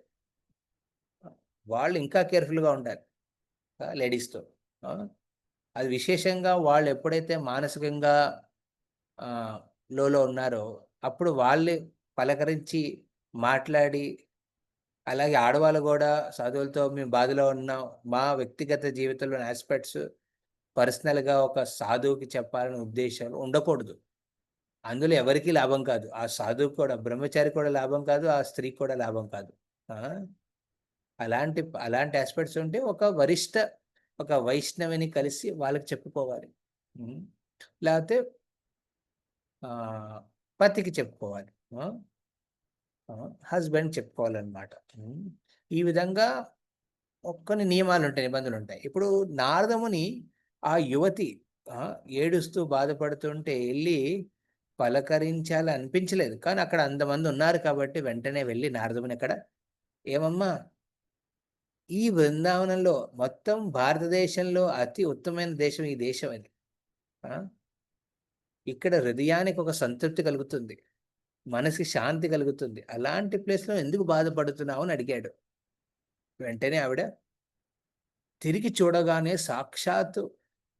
వాళ్ళు ఇంకా కేర్ఫుల్గా ఉండాలి లేడీస్తో. అది విశేషంగా వాళ్ళు ఎప్పుడైతే మానసికంగా లోలో ఉన్నారో అప్పుడు వాళ్ళే పలకరించి మాట్లాడి, అలాగే ఆడవాళ్ళు కూడా సాధువులతో మేము బాధలో ఉన్నాం, మా వ్యక్తిగత జీవితంలోని ఆస్పెక్ట్స్ పర్సనల్గా ఒక సాధువుకి చెప్పాలనే ఉద్దేశాలు ఉండకూడదు. అందులో ఎవరికీ లాభం కాదు, ఆ సాధువు కూడా, బ్రహ్మచారి కూడా లాభం కాదు, ఆ స్త్రీకి కూడా లాభం కాదు. అలాంటి ఆస్పెక్ట్స్ ఉంటే ఒక వైష్ణవిని కలిసి వాళ్ళకి చెప్పుకోవాలి. లేకపోతే పతికి చెప్పుకోవాలి, హస్బెండ్ చెప్పుకోవాలన్నమాట. ఈ విధంగా కొన్ని నియమాలు ఉంటాయి, నిబంధనలు ఉంటాయి. ఇప్పుడు నారదముని ఆ యువతి ఏడుస్తూ బాధపడుతుంటే వెళ్ళి పలకరించాలి అనిపించలేదు, కానీ అక్కడ అంతమంది ఉన్నారు కాబట్టి వెంటనే వెళ్ళి నారదముని అక్కడ, ఏమమ్మా, ఈ బృందావనంలో మొత్తం భారతదేశంలో అతి ఉత్తమమైన దేశం ఈ దేశం అది. ఇక్కడ హృదయానికి ఒక సంతృప్తి కలుగుతుంది, మనసుకి శాంతి కలుగుతుంది. అలాంటి ప్లేస్లో ఎందుకు బాధపడుతున్నావు అని అడిగాడు. వెంటనే ఆవిడ తిరిగి చూడగానే సాక్షాత్తు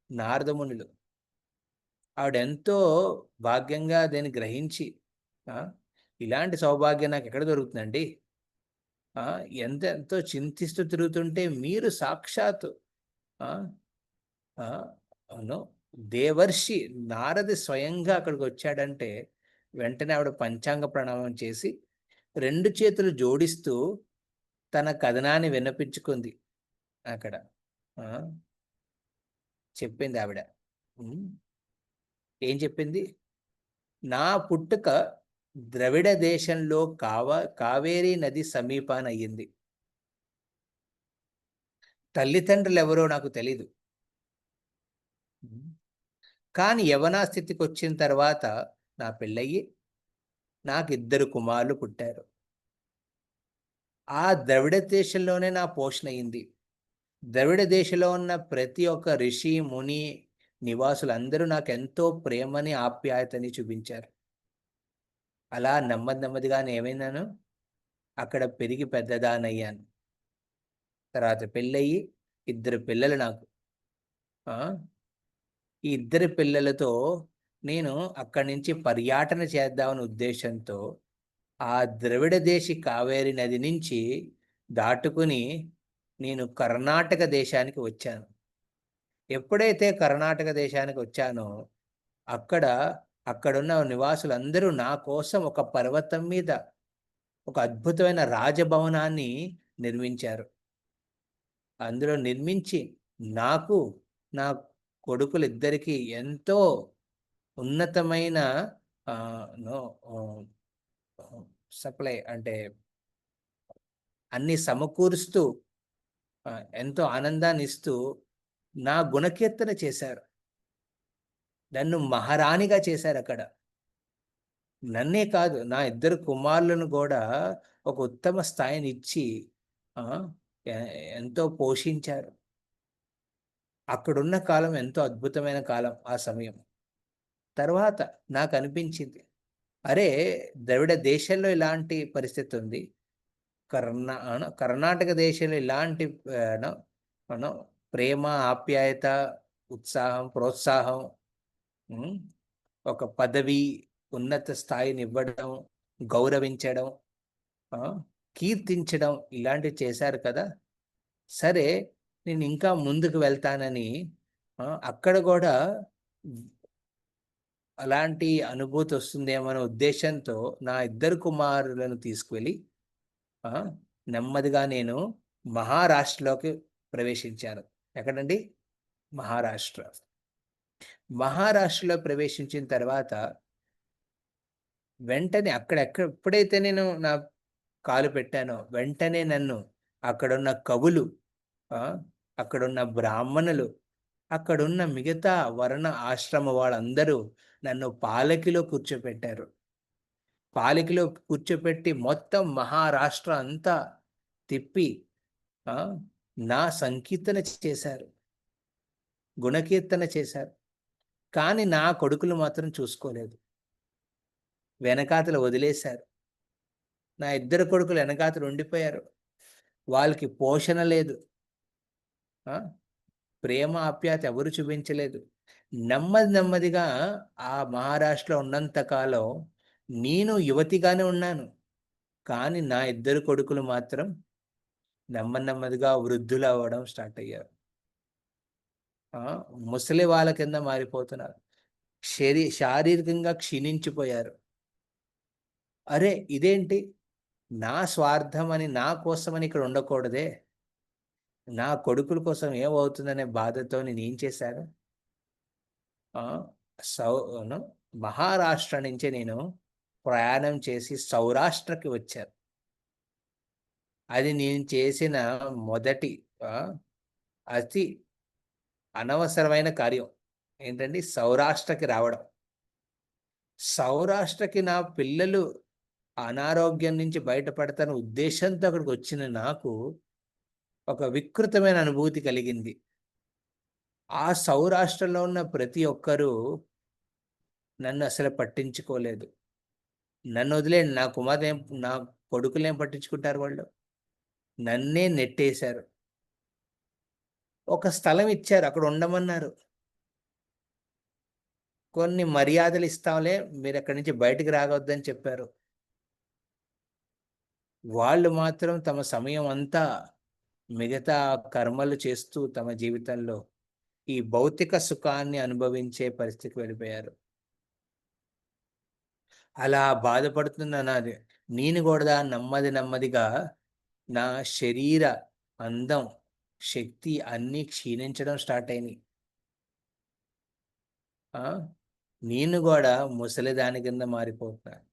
నారదమునులు. ఆవిడెంతో భాగ్యంగా దాన్ని గ్రహించి, ఇలాంటి సౌభాగ్యం నాకు ఎక్కడ దొరుకుతుందండి, ఎంతో చింతిస్తూ తిరుగుతుంటే మీరు సాక్షాత్తు అవును దేవర్షి నారద స్వయంగా అక్కడికి వచ్చాడంటే, వెంటనే ఆవిడ పంచాంగ ప్రణామం చేసి 2 చేతులు జోడిస్తూ తన కథనాన్ని విన్నపించుకుంది. అక్కడ చెప్పింది ఆవిడ. ఏం చెప్పింది? నా పుట్టుక ద్రవిడ దేశంలో కావేరీ నది సమీపాన అయ్యింది. తల్లిదండ్రులు ఎవరో నాకు తెలీదు, కానీ యవనా స్థితికి వచ్చిన తర్వాత నా పెళ్ళయ్యి నాకు 2 కుమారులు పుట్టారు. ఆ ద్రవిడ దేశంలోనే నా పోషణ అయింది. ద్రవిడ దేశంలో ఉన్న ప్రతి ఒక్క ఋషి ముని నివాసులందరూ నాకు ఎంతో ప్రేమని ఆప్యాయతని చూపించారు. అలా నెమ్మదిగా ఏమైనాను అక్కడ పెరిగి పెద్దదానయ్యాను. తర్వాత పెళ్ళయి 2 పిల్లలు నాకు. ఈ 2 పిల్లలతో నేను అక్కడి నుంచి పర్యటన చేద్దామనే ఉద్దేశంతో ఆ ద్రవిడ దేశి కావేరి నది నుంచి దాటుకుని నేను కర్ణాటక దేశానికి వచ్చాను. ఎప్పుడైతే కర్ణాటక దేశానికి వచ్చానో అక్కడున్న నివాసులందరూ నా కోసం ఒక పర్వతం మీద ఒక అద్భుతమైన రాజభవనాన్ని నిర్మించారు. అందులో నిర్మించి నాకు నా కొడుకులిద్దరికీ ఎంతో ఉన్నతమైన సప్లై అంటే అన్ని సమకూరుస్తూ ఎంతో ఆనందాన్ని ఇస్తూ నా గుణకీర్తన చేశారు. నన్ను మహారాణిగా చేశారు అక్కడ. నన్నే కాదు, నా 2 కుమారులను కూడా ఒక ఉత్తమ స్థాయిని ఇచ్చి ఎంతో పోషించారు. అక్కడున్న కాలం ఎంతో అద్భుతమైన కాలం ఆ సమయం. తర్వాత నాకు అనిపించింది, అరే ద్రవిడ దేశంలో ఇలాంటి పరిస్థితి ఉంది, కర్ణాటక దేశంలో ఇలాంటి ప్రేమ, ఆప్యాయత, ఉత్సాహం, ప్రోత్సాహం, ఒక పదవి, ఉన్నత స్థాయిని ఇవ్వడం, గౌరవించడం, కీర్తించడం ఇలాంటివి చేశారు కదా. సరే నేను ఇంకా ముందుకు వెళ్తానని అక్కడ కూడా అలాంటి అనుభూతి వస్తుందేమో అనే ఉద్దేశంతో నా 2 కుమారులను తీసుకువెళ్ళి నెమ్మదిగా నేను మహారాష్ట్రలోకి ప్రవేశించాను. ఎక్కడండి? మహారాష్ట్ర. మహారాష్ట్రలో ప్రవేశించిన తర్వాత వెంటనే ఎప్పుడైతే నేను నా కాలు పెట్టానో వెంటనే నన్ను అక్కడున్న కవులు, అక్కడున్న బ్రాహ్మణులు, అక్కడున్న మిగతా వర్ణ ఆశ్రమ వాళ్ళందరూ నన్ను పాలకిలో కూర్చోపెట్టారు. పాలకిలో కూర్చోపెట్టి మొత్తం మహారాష్ట్ర అంతా తిప్పి నా సంకీర్తన చేశారు, గుణకీర్తన చేశారు. కానీ నా కొడుకులు మాత్రం చూసుకోలేదు, వెనకాతలు వదిలేశారు. నా 2 కొడుకులు వెనకాతలు ఉండిపోయారు. వాళ్ళకి పోషణ లేదు, ప్రేమ ఆప్యాయత ఎవరు చూపించలేదు. నెమ్మదిగా ఆ మహారాష్ట్రలో ఉన్నంతకాలం నేను యువతిగానే ఉన్నాను, కానీ నా 2 కొడుకులు మాత్రం నెమ్మదిగా వృద్ధులు అవ్వడం స్టార్ట్ అయ్యారు. ముసలి వాళ్ళ కింద మారిపోతున్నారు, శారీరకంగా క్షీణించిపోయారు. అరే ఇదేంటి, నా స్వార్థం అని, నా కోసమని ఇక్కడ ఉండకూడదే, నా కొడుకుల కోసం ఏమవుతుందనే బాధతో నేను ఏం చేశాను, మహారాష్ట్ర నుంచి నేను ప్రయాణం చేసి సౌరాష్ట్రకి వచ్చాను. అది నేను చేసిన మొదటి అతి అనవసరమైన కార్యం ఏంటండి, సౌరాష్ట్రకి రావడం. సౌరాష్ట్రకి నా పిల్లలు అనారోగ్యం నుంచి బయటపడతాన ఉద్దేశంతో అక్కడికి వచ్చిన నాకు ఒక వికృతమైన అనుభూతి కలిగింది. ఆ సౌరాష్ట్రలో ఉన్న ప్రతి ఒక్కరూ నన్ను అసలు పట్టించుకోలేదు. నన్ను వదిలేండి, నా కుమార్తె నా కొడుకులేం పట్టించుకుంటారు వాళ్ళు. నన్నే నెట్టేశారు. ఒక స్థలం ఇచ్చారు, అక్కడ ఉండమన్నారు. కొన్ని మర్యాదలు ఇస్తాంలే, మీరు అక్కడి నుంచి బయటికి రాగొద్దని చెప్పారు. వాళ్ళు మాత్రం తమ సమయం అంతా మిగతా కర్మలు చేస్తూ తమ జీవితంలో ఈ భౌతిక సుఖాన్ని అనుభవించే పరిస్థితికి వెళ్ళిపోయారు. అలా బాధపడుతున్న నేను కూడా నెమ్మదిగా నా శరీర అందం, శక్తి అన్నీ క్షీణించడం స్టార్ట్ అయినాయి. నేను కూడా ముసలిదాని కింద మారిపోతున్నాను.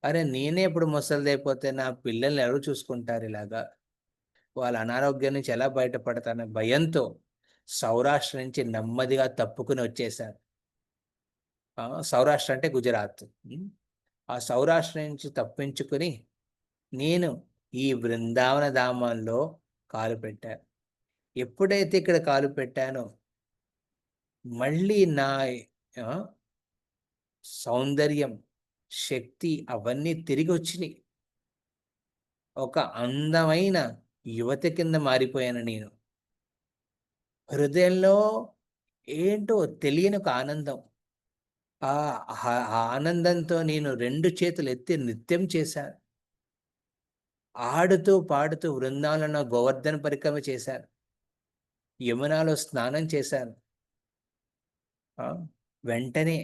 అరే, నేనే ఇప్పుడు ముసలిదైపోతే నా పిల్లల్ని ఎవరు చూసుకుంటారు? ఇలాగా వాళ్ళ అనారోగ్యం నుంచి ఎలా బయటపడతానని భయంతో సౌరాష్ట్ర నుంచి నెమ్మదిగా తప్పుకుని వచ్చేసాను. సౌరాష్ట్ర అంటే గుజరాత్. ఆ సౌరాష్ట్ర నుంచి తప్పించుకుని నేను ఈ బృందావన ధామంలో కాలు పెట్టాను. ఎప్పుడైతే ఇక్కడ కాలు పెట్టానో మళ్ళీ నా సౌందర్యం, శక్తి అవన్నీ తిరిగి వచ్చినాయి. ఒక అందమైన యువతి కింద మారిపోయాను నేను. హృదయంలో ఏంటో తెలియని ఒక ఆనందం. ఆ ఆనందంతో నేను 2 చేతులు ఎత్తి నృత్యం చేశాను. ఆడుతూ పాడుతూ బృందావనంలో గోవర్ధన పరిక్రమ చేశాను. యమునాలో స్నానం చేశాను. వెంటనే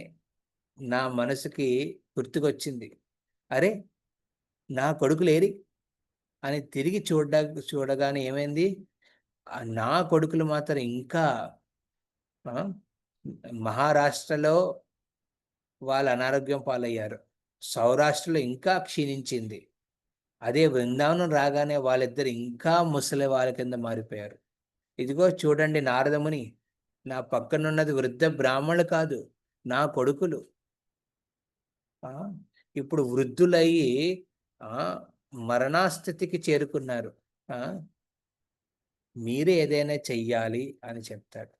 నా మనసుకి గుర్తుకొచ్చింది, అరే నా కొడుకులేరి అని తిరిగి చూడగానే ఏమైంది, నా కొడుకులు మాత్రం ఇంకా మహారాష్ట్రలో వాళ్ళ అనారోగ్యం పాలయ్యారు. సౌరాష్ట్రలో ఇంకా క్షీణించింది. అదే బృందావనం రాగానే వాళ్ళిద్దరు ఇంకా ముసలి వాళ్ళ కింద మారిపోయారు. ఇదిగో చూడండి నారదముని, నా పక్కనున్నది వృద్ధ బ్రాహ్మణులు కాదు, నా కొడుకులు. ఇప్పుడు వృద్ధులయ్యి మరణాస్థితికి చేరుకున్నారు. మీరే ఏదైనా చెయ్యాలి అని చెప్తాడు.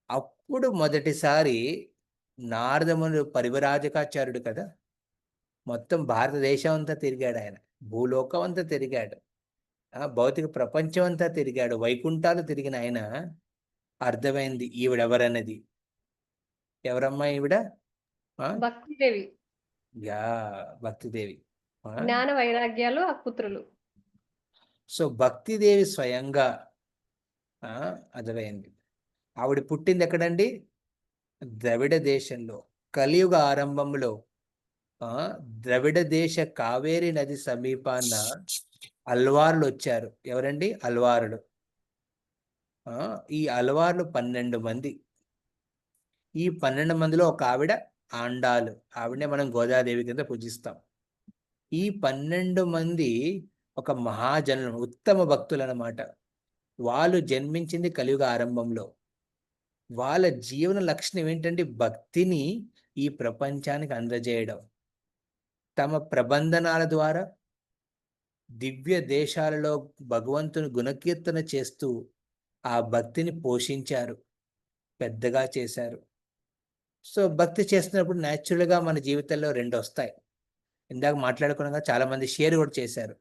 అప్పుడు మొదటిసారి నారదముని పరివరాజకాచార్యుడు కదా, మొత్తం భారతదేశం అంతా తిరిగాడు ఆయన, భూలోకం అంతా తిరిగాడు, భౌతిక ప్రపంచం అంతా తిరిగాడు, వైకుంఠాలు తిరిగిన ఆయన అర్థమైంది ఈవిడెవరన్నది. ఎవరమ్మా ఈవిడ? భక్తిదేవి. భక్తిదేవి. జ్ఞాన వైరాగ్యాలు ఆ పుత్రులు. సో భక్తిదేవి స్వయంగా అర్థమైంది. ఆవిడ పుట్టింది ఎక్కడండి? ద్రవిడ దేశంలో. కలియుగ ఆరంభంలో ద్రవిడ దేశ కావేరి నది సమీపాన అల్వార్లు వచ్చారు. ఎవరండి? అల్వారులు. ఈ అల్వార్లు 12 మంది. ఈ 12 మందిలో ఒక ఆవిడ ఆండాలు, ఆవిడనే మనం గోదాదేవి కింద పూజిస్తాం. ఈ 12 మంది ఒక మహాజనులు, ఉత్తమ భక్తులు అన్నమాట. వాళ్ళు జన్మించింది కలియుగ ఆరంభంలో. వాళ్ళ జీవన లక్షణం ఏంటంటే భక్తిని ఈ ప్రపంచానికి అందజేయడం. తమ ప్రబంధనాల ద్వారా దివ్య దేశాలలో భగవంతుని గుణకీర్తన చేస్తూ ఆ భక్తిని పోషించారు, పెద్దగా చేశారు. సో భక్తి చేస్తున్నప్పుడు న్యాచురల్గా మన జీవితంలో 2 వస్తాయి. ఇందాక మాట్లాడుకున్నాక చాలామంది షేర్ కూడా చేశారు.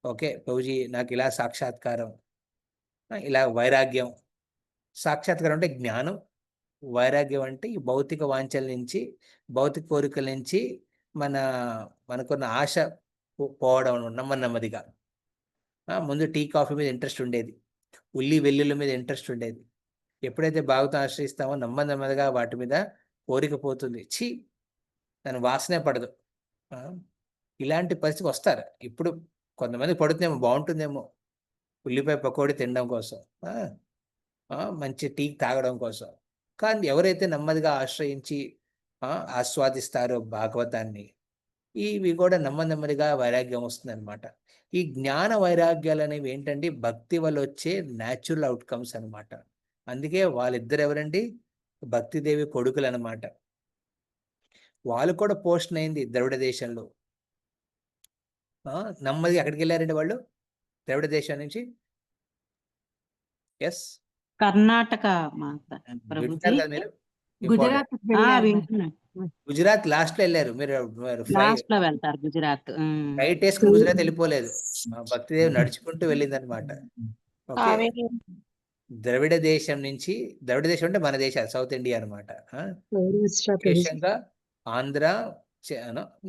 ఓకే ప్రభుజీ, నాకు ఇలా సాక్షాత్కారం, ఇలా వైరాగ్యం. సాక్షాత్కారం అంటే జ్ఞానం, వైరాగ్యం అంటే ఈ భౌతిక వాంఛల నుంచి, భౌతిక కోరికల నుంచి మనకున్న ఆశ పోవడం నెమ్మదిగా. ముందు టీ కాఫీ మీద ఇంట్రెస్ట్ ఉండేది, ఉల్లి వెల్లుల్లి మీద ఇంట్రెస్ట్ ఉండేది. ఎప్పుడైతే భాగవతం ఆశ్రయిస్తామో నెమ్మదిగా వాటి మీద కోరిక పోతుంది. దాని వాసనే పడదు. ఇలాంటి పరిస్థితి వస్తారు. ఇప్పుడు కొంతమంది పడుతుందేమో, బాగుంటుందేమో ఉల్లిపాయ పకోడీ తినడం కోసం, మంచి టీ తాగడం కోసం. కానీ ఎవరైతే నెమ్మదిగా ఆశ్రయించి ఆస్వాదిస్తారో భాగవతాన్ని, ఇవి కూడా నెమ్మదిగా వైరాగ్యం వస్తుందన్నమాట. ఈ జ్ఞాన వైరాగ్యాలు అనేవి ఏంటంటే భక్తి వల్ల వచ్చే న్యాచురల్ అవుట్కమ్స్ అన్నమాట. అందుకే వాళ్ళిద్దరు ఎవరండి? భక్తిదేవి కొడుకులు అన్నమాట. వాళ్ళు కూడా పోషణ అయింది ద్రవిడ దేశంలో. నెమ్మదిగా ఎక్కడికి వెళ్ళారండి వాళ్ళు ద్రవిడ దేశం నుంచి? ఎస్, కర్ణాటక మాత ప్రభుజీ. వింటారు కదా మీరు? గుజరాత్ వింటున్నాను. గుజరాత్ లాస్ట్ లో వెళ్ళారు మీరు. లాస్ట్ లో వెళ్తారు గుజరాత్. ఫ్లైట్ వేసుకుని గుజరాత్ వెళ్ళిపోలేదు. భక్తిదేవి నడుచుకుంటూ వెళ్ళింది అనమాట. ఓకే, ద్రవిడ దేశం నుంచి, ద్రవిడ దేశం అంటే మన దేశం సౌత్ ఇండియా అనమాట. విశేషంగా ఆంధ్ర,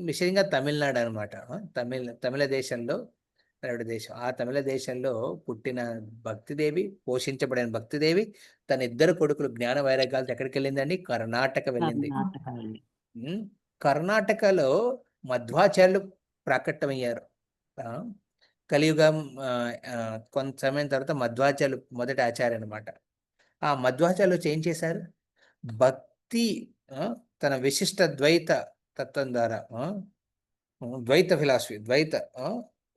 విశేషంగా తమిళనాడు అనమాట. తమిళ దేశంలో ద్రవిడ దేశం. ఆ తమిళ దేశంలో పుట్టిన భక్తిదేవి, పోషించబడిన భక్తిదేవి తన ఇద్దరు కొడుకులు జ్ఞాన వైరాగ్యాలతో ఎక్కడికి వెళ్ళిందండి? కర్ణాటక వెళ్ళింది. కర్ణాటక వెళ్ళి. కర్ణాటకలో మధ్వాచార్యులు ప్రాకట్టమయ్యారు. కలియుగం కొంత సమయం తర్వాత మధ్వాచార్యులు మొదటి ఆచార్య అనమాట. ఆ మధ్వాచార్యులు వచ్చి ఏం చేశారు? భక్తి తన విశిష్ట ద్వైత తత్వం ద్వారా, ద్వైత ఫిలాసఫీ,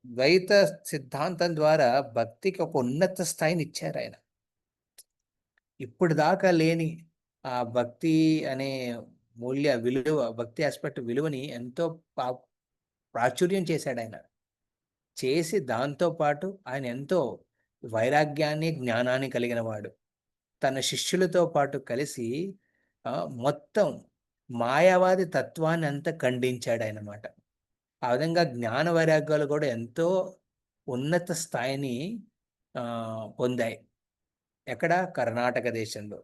ద్వైత సిద్ధాంతం ద్వారా భక్తికి ఒక ఉన్నత స్థాయిని ఇచ్చారు ఆయన. ఇప్పుడు దాకా లేని ఆ భక్తి అనే విలువ, భక్తి ఆస్పెక్ట్ విలువని ఎంతో ప్రాచుర్యం చేశాడు ఆయన. చేసి దాంతో పాటు ఆయన ఎంతో వైరాగ్యాన్ని, జ్ఞానాన్ని కలిగిన వాడు. తన శిష్యులతో పాటు కలిసి మొత్తం మాయావాది తత్వాన్ని అంతా ఖండించాడు ఆయన అన్నమాట. ఆ విధంగా జ్ఞాన వైరాగ్యాలు కూడా ఎంతో ఉన్నత స్థాయిని పొందాయి. ఎక్కడ? కర్ణాటక దేశంలో.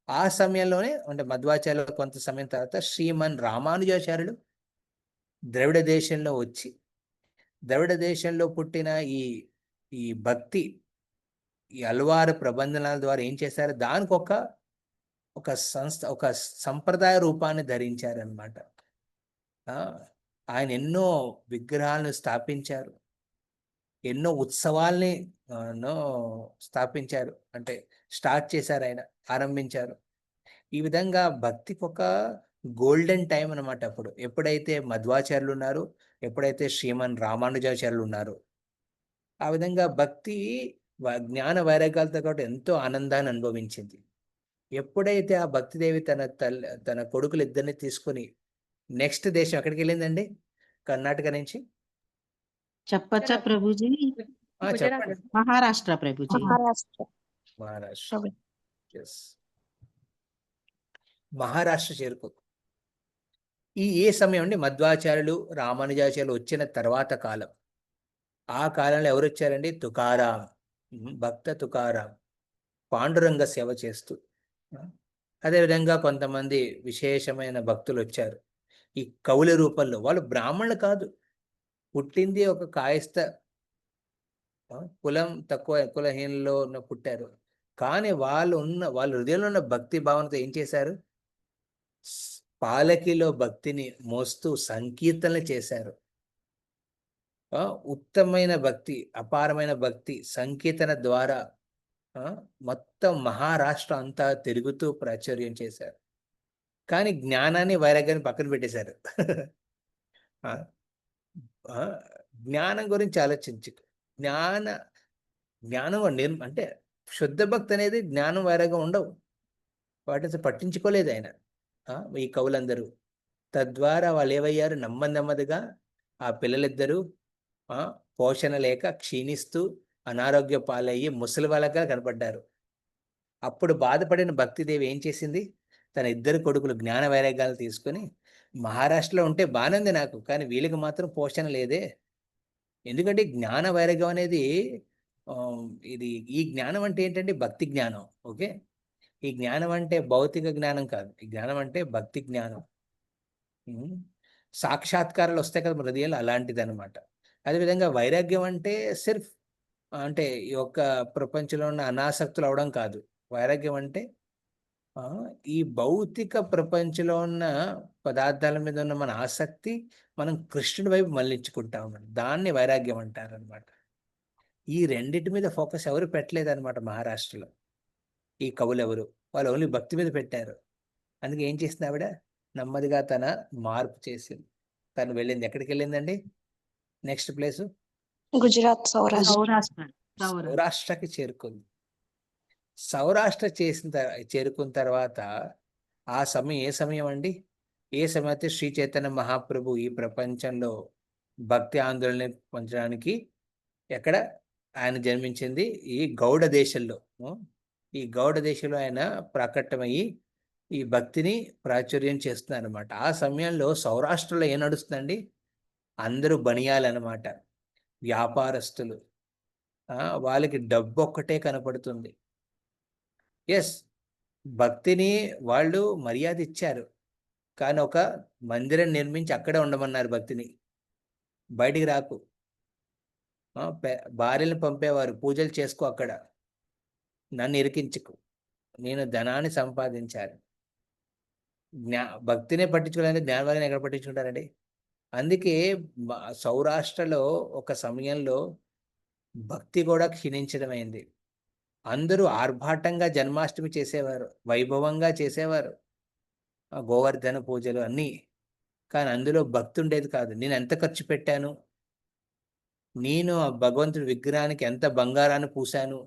ఆ సమయంలోనే అంటే మధ్వాచార్యులు కొంత సమయం తర్వాత శ్రీమన్ రామానుజాచార్యులు ద్రవిడ దేశంలో వచ్చి, ద్రవిడ దేశంలో పుట్టిన ఈ భక్తి, ఈ అల్వారు ప్రబంధనాల ద్వారా ఏం చేశారు? దానికి ఒక సంస్థ, ఒక సంప్రదాయ రూపాన్ని ధరించారనమాట. ఆయన ఎన్నో విగ్రహాలను స్థాపించారు, ఎన్నో ఉత్సవాల్ని స్థాపించారు, అంటే స్టార్ట్ చేశారు, ఆయన ఆరంభించారు. ఈ విధంగా భక్తికి ఒక గోల్డెన్ టైం అనమాట. అప్పుడు ఎప్పుడైతే మధ్వాచార్యులు ఉన్నారు, ఎప్పుడైతే శ్రీమన్ రామానుజాచార్యులు ఉన్నారు, ఆ విధంగా భక్తి జ్ఞాన వైరాగ్యాలతో పాటు ఎంతో ఆనందాన్ని అనుభవించింది. ఎప్పుడైతే ఆ భక్తిదేవి తన కొడుకులు ఇద్దరిని తీసుకుని నెక్స్ట్ దేశం ఎక్కడికి వెళ్ళిందండి? కర్ణాటక నుంచి చెప్పచ్చా ప్రభుజీ? చెప్పండి. మహారాష్ట్ర ప్రభుజీ. మహారాష్ట్ర. మహారాష్ట్ర చేరుకో. ఏ సమయం అండి? మధ్వాచార్యులు, రామానుజాచార్యులు వచ్చిన తర్వాత కాలం. ఆ కాలంలో ఎవరు వచ్చారండి? తుకారాం, భక్త తుకారాం పాండురంగ సేవ చేస్తూ. అదేవిధంగా కొంతమంది విశేషమైన భక్తులు వచ్చారు ఈ కవుల రూపంలో. వాళ్ళు బ్రాహ్మణులు కాదు, పుట్టింది ఒక కాయస్థ కులం, తక్కువ కులహీనలో పుట్టారు. కానీ వాళ్ళ హృదయంలో ఉన్న భక్తి భావనతో ఏం చేశారు? పాలకిలో భక్తిని మోస్తూ సంకీర్తనలు చేశారు. ఉత్తమమైన భక్తి, అపారమైన భక్తి సంకీర్తన ద్వారా మొత్తం మహారాష్ట్ర అంతా తిరుగుతూ ప్రాచుర్యం చేశారు. కానీ జ్ఞానాన్ని, వైరాగ్యాన్ని పక్కన పెట్టేశారు. జ్ఞానం గురించి ఆలోచించు. జ్ఞానం అంటే శుద్ధ భక్తి అనేది జ్ఞానం, వైరాగ్యం ఉండవు. వాటిని పట్టించుకోలేదు ఆయన, ఈ కవులందరూ. తద్వారా వాళ్ళు ఏమయ్యారు? నెమ్మదిగా ఆ పిల్లలిద్దరూ పోషణ లేక క్షీణిస్తూ అనారోగ్య పాలయ్యి ముసలి వాళ్ళగా కనపడ్డారు. అప్పుడు బాధపడిన భక్తిదేవి ఏం చేసింది? తన ఇద్దరు కొడుకులు జ్ఞాన వైరాగ్యాలు తీసుకుని, మహారాష్ట్రలో ఉంటే బాగుంది నాకు, కానీ వీళ్ళకి మాత్రం పోషణ లేదే. ఎందుకంటే జ్ఞాన వైరాగ్యం అనేది ఈ జ్ఞానం అంటే ఏంటంటే భక్తి జ్ఞానం. ఓకే, ఈ జ్ఞానం అంటే భౌతిక జ్ఞానం కాదు. ఈ జ్ఞానం అంటే భక్తి జ్ఞానం. సాక్షాత్కారాలు వస్తాయి కదా హృదయాలు, అలాంటిది అనమాట. అదేవిధంగా వైరాగ్యం అంటే సిర్ఫ్ అంటే ఈ యొక్క ప్రపంచంలో ఉన్న అనాసక్తులు అవడం కాదు. వైరాగ్యం అంటే ఈ భౌతిక ప్రపంచంలో ఉన్న పదార్థాల మీద ఉన్న మన ఆసక్తి మనం కృష్ణుడి వైపు మళ్ళించుకుంటాం. దాన్ని వైరాగ్యం అంటారు అనమాట. ఈ రెండింటి మీద ఫోకస్ ఎవరు పెట్టలేదు అనమాట మహారాష్ట్రలో. ఈ కవులు ఎవరు, వాళ్ళు ఓన్లీ భక్తి మీద పెట్టారు. అందుకే ఏం చేసింది ఆవిడ? నెమ్మదిగా తన మార్పు చేసింది. తను వెళ్ళింది ఎక్కడికి వెళ్ళిందండి? Next place Gujarat, Saurashtra. సౌరాష్ట్ర సౌరాష్ట్రకి చేరుకుంది. సౌరాష్ట్ర చేరుకున్న తర్వాత ఆ సమయం ఏ సమయం అండి? ఏ సమయం అయితే శ్రీ చైతన్య మహాప్రభు ఈ ప్రపంచంలో భక్తి ఆందోళన పంచడానికి ఎక్కడ ఆయన జన్మించింది? ఈ గౌడ దేశంలో. ఈ గౌడ దేశంలో ఆయన ప్రకటమయ్యి ఈ భక్తిని ప్రాచుర్యం చేస్తున్నారు అనమాట. ఆ సమయంలో సౌరాష్ట్రలో ఏం నడుస్తుందండి? అందరూ బనియాలన్నమాట, వ్యాపారస్తులు. వాళ్ళకి డబ్బు ఒక్కటే కనపడుతుంది. ఎస్, భక్తిని వాళ్ళు మర్యాద ఇచ్చారు, కానీ ఒక మందిరం నిర్మించి అక్కడే ఉండమన్నారు భక్తిని. బయటికి రాకు. భార్యలను పంపేవారు, పూజలు చేసుకో అక్కడ, నన్ను ఇరికించుకు, నేను ధనాన్ని సంపాదించాలి. భక్తినే పట్టించుకోవాలంటే జ్ఞానవారిని ఎక్కడ పట్టించుకుంటారండి? అందుకే సౌరాష్ట్రలో ఒక సమయంలో భక్తి కూడా క్షీణించడమైంది. అందరూ ఆర్భాటంగా జన్మాష్టమి చేసేవారు, వైభవంగా చేసేవారు, గోవర్ధన పూజలు అన్నీ. కానీ అందులో భక్తి ఉండేది కాదు. నేను ఎంత ఖర్చు పెట్టాను, నేను ఆ భగవంతుడి విగ్రహానికి ఎంత బంగారాన్ని పూశాను,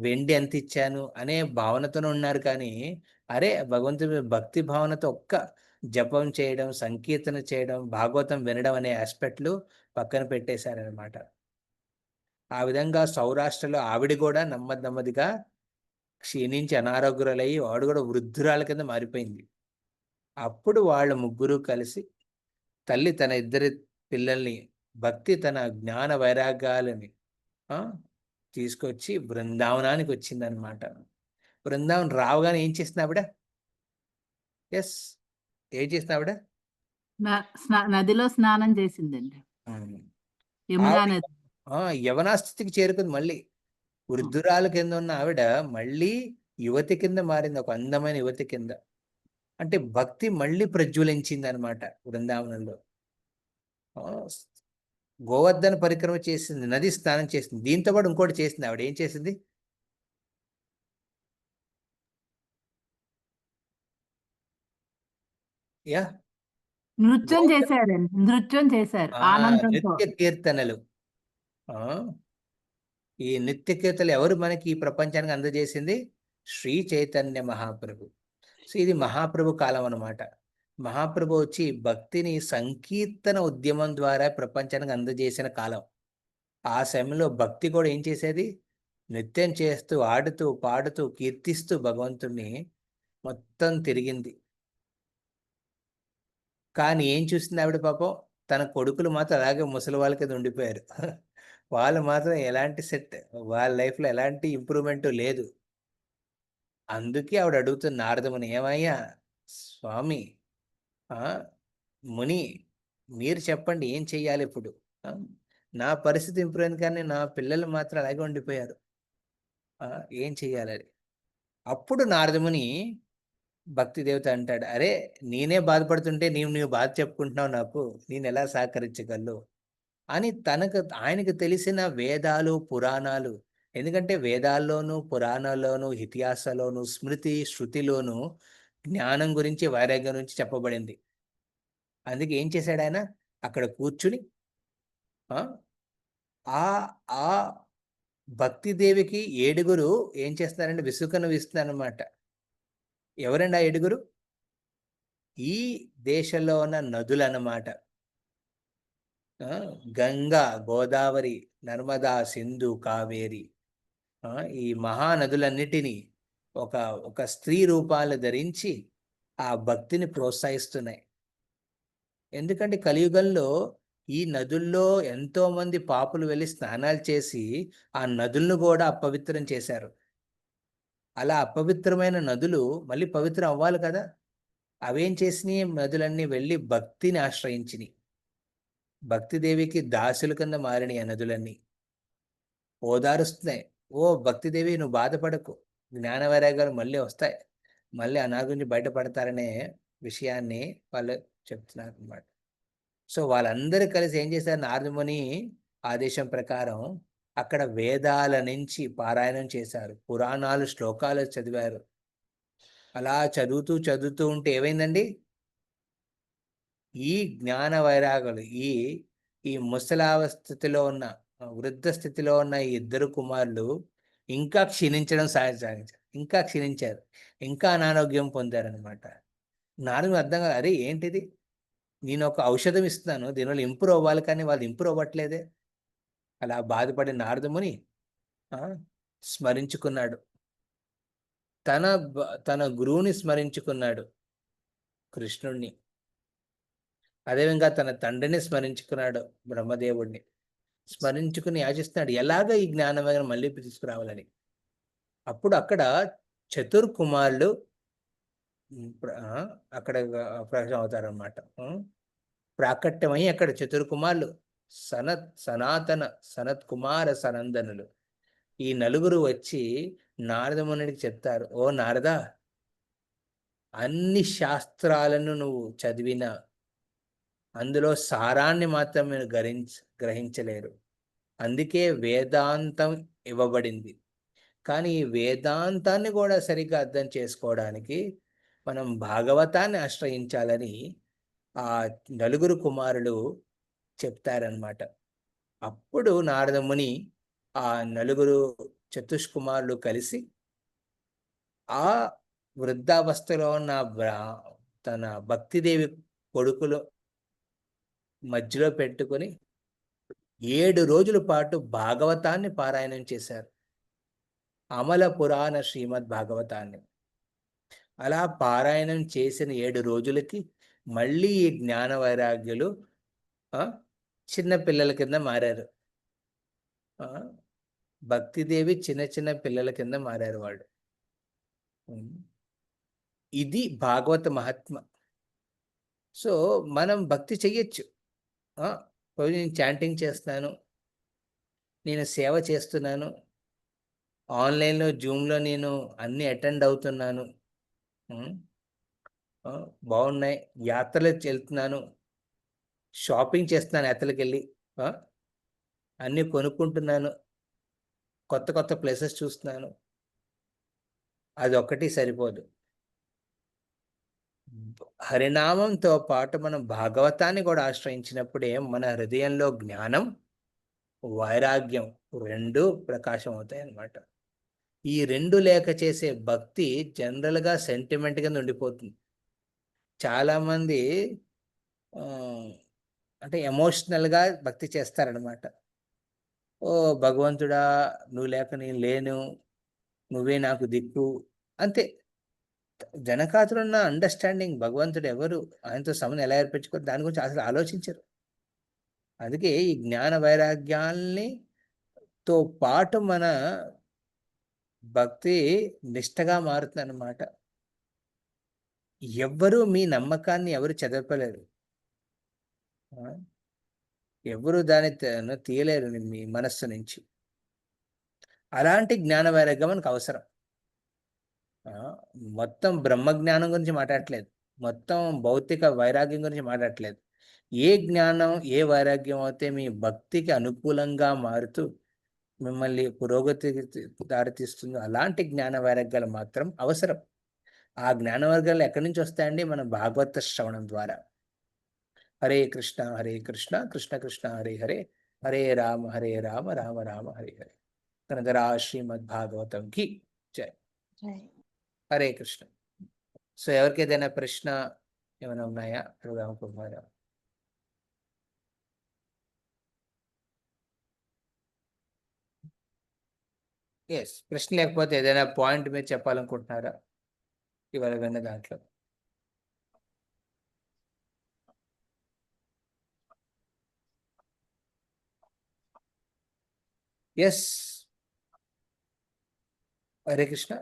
వెండి ఎంత ఇచ్చాను అనే భావనతోనే ఉన్నారు. కానీ అరే భగవంతుడి భక్తి భావనతో ఒక్క జపం చేయడం, సంకీర్తన చేయడం, భాగవతం వినడం అనే ఆస్పెక్ట్లు పక్కన పెట్టేశారనమాట. ఆ విధంగా సౌరాష్ట్రలో ఆవిడ కూడా నెమ్మదిగా క్షీణించి అనారోగ్యులయ్యి వాడు కూడా వృద్ధురాల కింద మారిపోయింది. అప్పుడు వాళ్ళ ముగ్గురు కలిసి తల్లి తన ఇద్దరి పిల్లల్ని భక్తి తన జ్ఞాన వైరాగ్యాలని తీసుకొచ్చి బృందావనానికి వచ్చిందనమాట. బృందావనం రావగానే ఏం చేసింది ఆవిడ? ఎస్, ఏం చేసింది ఆవిడ? నదిలో స్నానం చేసిందండి, యమునా నది. యవనా స్థితికి చేరుకుంది. మళ్ళీ వృద్ధురాల కింద ఉన్న ఆవిడ మళ్ళీ యువతి కింద మారింది, ఒక అందమైన యువతి కింద. అంటే భక్తి మళ్ళీ ప్రజ్వలించింది అనమాట బృందావనంలో. గోవర్ధన పరిక్రమ చేసింది, నది స్నానం చేసింది. దీంతో పాటు ఇంకోటి చేసింది ఆవిడ. ఏం చేసింది? నృత్యం చేశారండి, నృత్యం చేశారు ఆనందంతో. నిత్య కీర్తనలు. ఈ నిత్య కీర్తనలు ఎవరు మనకి ఈ ప్రపంచానికి అందజేసింది? శ్రీ చైతన్య మహాప్రభు. సో ఇది మహాప్రభు కాలం అన్నమాట. మహాప్రభు వచ్చి భక్తిని సంకీర్తన ఉద్యమం ద్వారా ప్రపంచానికి అందజేసిన కాలం. ఆ సమయంలో భక్తి కూడా ఏం చేసేది? నృత్యం చేస్తూ, ఆడుతూ, పాడుతూ, కీర్తిస్తూ భగవంతుణ్ణి మొత్తం తిరిగింది. కానీ ఏం చూసింది ఆవిడ పాపం? తన కొడుకులు మాత్రం అలాగే ముసలి వాళ్ళ కింద ఉండిపోయారు. వాళ్ళు మాత్రం ఎలాంటి సెట్, వాళ్ళ లైఫ్లో ఎలాంటి ఇంప్రూవ్మెంట్ లేదు. అందుకే ఆవిడ అడుగుతుంది నారదముని, ఏమయ్యా స్వామి, ముని, మీరు చెప్పండి ఏం చెయ్యాలి ఇప్పుడు? నా పరిస్థితి ఇంప్రూవ్ అయింది, కానీ నా పిల్లలు మాత్రం అలాగే ఉండిపోయారు, ఏం చెయ్యాలి? అప్పుడు నారదముని భక్తి దేవత అంటాడు, అరే నేనే బాధపడుతుంటే నీవు బాధ చెప్పుకుంటున్నావు, నాకు నేను ఎలా సహకరించగలను అని ఆయనకు తెలిసిన వేదాలు, పురాణాలు. ఎందుకంటే వేదాల్లోనూ, పురాణాల్లోనూ, ఇతిహాసాల్లోనూ, స్మృతి శృతిలోనూ జ్ఞానం గురించి, వైరాగ్యం గురించి చెప్పబడింది. అందుకే ఏం చేశాడు ఆయన? అక్కడ కూర్చుని ఆ భక్తిదేవికి 7 ఏం చేస్తున్నారంటే విసుకను వీస్తున్నారన్నమాట. ఎవరండి ఆ 7? ఈ దేశంలో ఉన్న నదులు అన్నమాట. గంగా, గోదావరి, నర్మదా, సింధు, కావేరి, ఈ మహానదులన్నిటినీ ఒక స్త్రీ రూపాలు ధరించి ఆ భక్తిని ప్రోత్సహిస్తున్నాయి. ఎందుకంటే కలియుగంలో ఈ నదుల్లో ఎంతో మంది పాపులు వెళ్ళి స్నానాలు చేసి ఆ నదులను కూడా అపవిత్రం చేశారు. అలా అపవిత్రమైన నదులు మళ్ళీ పవిత్రం అవ్వాలి కదా. అవేం చేసినాయి? నదులన్నీ వెళ్ళి భక్తిని ఆశ్రయించినాయి. భక్తిదేవికి దాసుల కింద మారినాయి ఆ నదులన్నీ. ఓదారుస్తున్నాయి, ఓ భక్తిదేవి నువ్వు బాధపడకు, జ్ఞాన వైరాగ్యాలు మళ్ళీ వస్తాయి, మళ్ళీ అనాగురించి బయటపడతారనే విషయాన్ని వాళ్ళు చెప్తున్నారు అన్నమాట. సో వాళ్ళందరూ కలిసి ఏం చేశారు? నారదముని ఆదేశం ప్రకారం అక్కడ వేదాల నుంచి పారాయణం చేశారు, పురాణాలు, శ్లోకాలు చదివారు. అలా చదువుతూ చదువుతూ ఉంటే ఏమైందండి, ఈ జ్ఞాన వైరాగులు ఈ ముసలావస్థితిలో ఉన్న వృద్ధ స్థితిలో ఉన్న ఈ ఇద్దరు కుమారులు ఇంకా క్షీణించడం సాగించారు, ఇంకా క్షీణించారు, ఇంకా అనారోగ్యం పొందారనమాట. నాలుగు అర్థం కాదు, అరే ఏంటిది, నేను ఒక ఔషధం ఇస్తున్నాను దీనివల్ల ఇంప్రూవ్ అవ్వాలి, కానీ వాళ్ళు ఇంప్రూవ్ అవ్వట్లేదే. అలా బాధపడి నారదముని స్మరించుకున్నాడు, తన గురువుని స్మరించుకున్నాడు, కృష్ణుణ్ణి. అదేవిధంగా తన తండ్రిని స్మరించుకున్నాడు, బ్రహ్మదేవుడిని స్మరించుకుని యాచిస్తున్నాడు ఎలాగ ఈ జ్ఞానవేగం మళ్ళీ తీసుకురావాలని. అప్పుడు అక్కడ చతుర్కుమారులు అక్కడ ప్రవేశం అవుతారనమాట. ప్రాకట్యమై అక్కడ చతుర్కుమారులు సనత్ కుమార సనందనులు ఈ నలుగురు వచ్చి నారదమునికి చెప్తారు, ఓ నారద, అన్ని శాస్త్రాలను నువ్వు చదివిన అందులో సారాన్ని మాత్రం మీరు గ్రహించలేరు, అందుకే వేదాంతం ఇవ్వబడింది. కానీ ఈ వేదాంతాన్ని కూడా సరిగ్గా అర్థం చేసుకోవడానికి మనం భాగవతాన్ని ఆశ్రయించాలని ఆ నలుగురు కుమారులు చెప్తారనమాట. అప్పుడు నారదముని ఆ నలుగురు చతుష్కుమారులు కలిసి ఆ వృద్ధావస్థలో ఉన్న తన భక్తిదేవి కొడుకులు మధ్యలో పెట్టుకొని 7 రోజుల పాటు భాగవతాన్ని పారాయణం చేశారు, అమల పురాణ శ్రీమద్ భాగవతాన్ని. అలా పారాయణం చేసిన 7 రోజులకి మళ్ళీ ఈ జ్ఞాన వైరాగ్యులు చిన్న పిల్లల కింద మారారు. భక్తిదేవి చిన్న చిన్న పిల్లల కింద మారారు వాళ్ళు. ఇది భాగవత మహాత్మ. సో మనం భక్తి చెయ్యొచ్చు. నేను చాంటింగ్ చేస్తున్నాను, నేను సేవ చేస్తున్నాను, ఆన్లైన్లో జూమ్లో నేను అన్ని అటెండ్ అవుతున్నాను, బాగున్నాయి, యాత్రలకు వెళ్తున్నాను, షాపింగ్ చేస్తున్నాను, యాత్రలకు వెళ్ళి అన్నీ కొనుక్కుంటున్నాను, కొత్త కొత్త ప్లేసెస్ చూస్తున్నాను. అది ఒక్కటి సరిపోదు. హరినామంతో పాటు మనం భాగవతాన్ని కూడా ఆశ్రయించినప్పుడే మన హృదయంలో జ్ఞానం, వైరాగ్యం రెండు ప్రకాశం అవుతాయి అన్నమాట. ఈ రెండు లేక చేసే భక్తి జనరల్గా సెంటిమెంట్ కింద ఉండిపోతుంది. చాలామంది అంటే ఎమోషనల్గా భక్తి చేస్తారనమాట. ఓ భగవంతుడా, నువ్వు లేక నేను లేను, నువ్వే నాకు దిక్కు, అంతే. జనకాతులున్న అండర్స్టాండింగ్ భగవంతుడు ఎవరు, ఆయనతో సమయం ఎలా ఏర్పించుకో దాని గురించి అసలు ఆలోచించరు. అందుకే ఈ జ్ఞాన వైరాగ్యాల్ని తో పాటు మన భక్తి నిష్టగా మారుతుంది అన్నమాట. ఎవ్వరూ మీ నమ్మకాన్ని ఎవరు చదవలేరు, ఎవరు దాన్ని తీయలేరు మీ మనస్సు నుంచి. అలాంటి జ్ఞాన వైరాగ్యం మనకు అవసరం. మొత్తం బ్రహ్మజ్ఞానం గురించి మాట్లాడట్లేదు, మొత్తం భౌతిక వైరాగ్యం గురించి మాట్లాడట్లేదు. ఏ జ్ఞానం, ఏ వైరాగ్యం అయితే మీ భక్తికి అనుకూలంగా మారుతూ మిమ్మల్ని పురోగతికి దారితీస్తుందో అలాంటి జ్ఞాన వైరాగ్యాలు మాత్రం అవసరం. ఆ జ్ఞాన వర్గాలు ఎక్కడి నుంచి వస్తాయండి? మన భాగవత శ్రవణం ద్వారా. హరే కృష్ణ కృష్ణ కృష్ణ హరే హరే, హరే రామ రామ రామ హరే హరే. కనకరా శ్రీమద్ భాగవతం కి జై. హరే కృష్ణ. సో ఎవరికి ఏదైనా ప్రశ్న ఏమైనా ఉన్నాయా అడుగుదాం కుమారా? ఎస్, ప్రశ్న లేకపోతే ఏదైనా పాయింట్ మీరు చెప్పాలనుకుంటున్నారా ఇవాళ విన్న దాంట్లో? ఎస్, హరే కృష్ణ.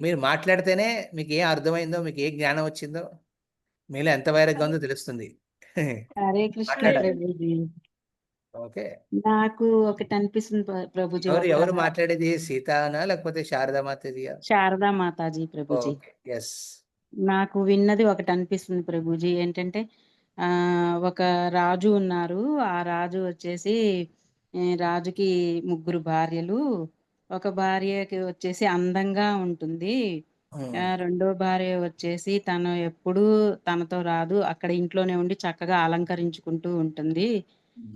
మీరు మాట్లాడితేనే మీకు ఏం అర్థమైందో, మీకు ఏ జ్ఞానం వచ్చిందో, మీలో ఎంత వైరాగ్యం ఉందో తెలుస్తుంది. హరే కృష్ణ మాట్లాడాలి. ప్రభుజీ. ఓకే, నాకు ఒకటి అనిపిస్తుంది ప్రభుజీ. ఎవరు మాట్లాడేది? సీతానా లేకపోతే శారదా మాతాజియా? శారదా మాతాజీ ప్రభుజీ. ఎస్, నాకు విన్నది ఒకటి అనిపిస్తుంది ప్రభుజీ. ఏంటంటే ఒక రాజు ఉన్నారు. ఆ రాజు వచ్చేసి రాజుకి 3 భార్యలు. ఒక భార్యకి వచ్చేసి అందంగా ఉంటుంది. రెండో భార్య వచ్చేసి తను ఎప్పుడూ తనతో రాదు. అక్కడ ఇంట్లోనే ఉండి చక్కగా అలంకరించుకుంటూ ఉంటుంది.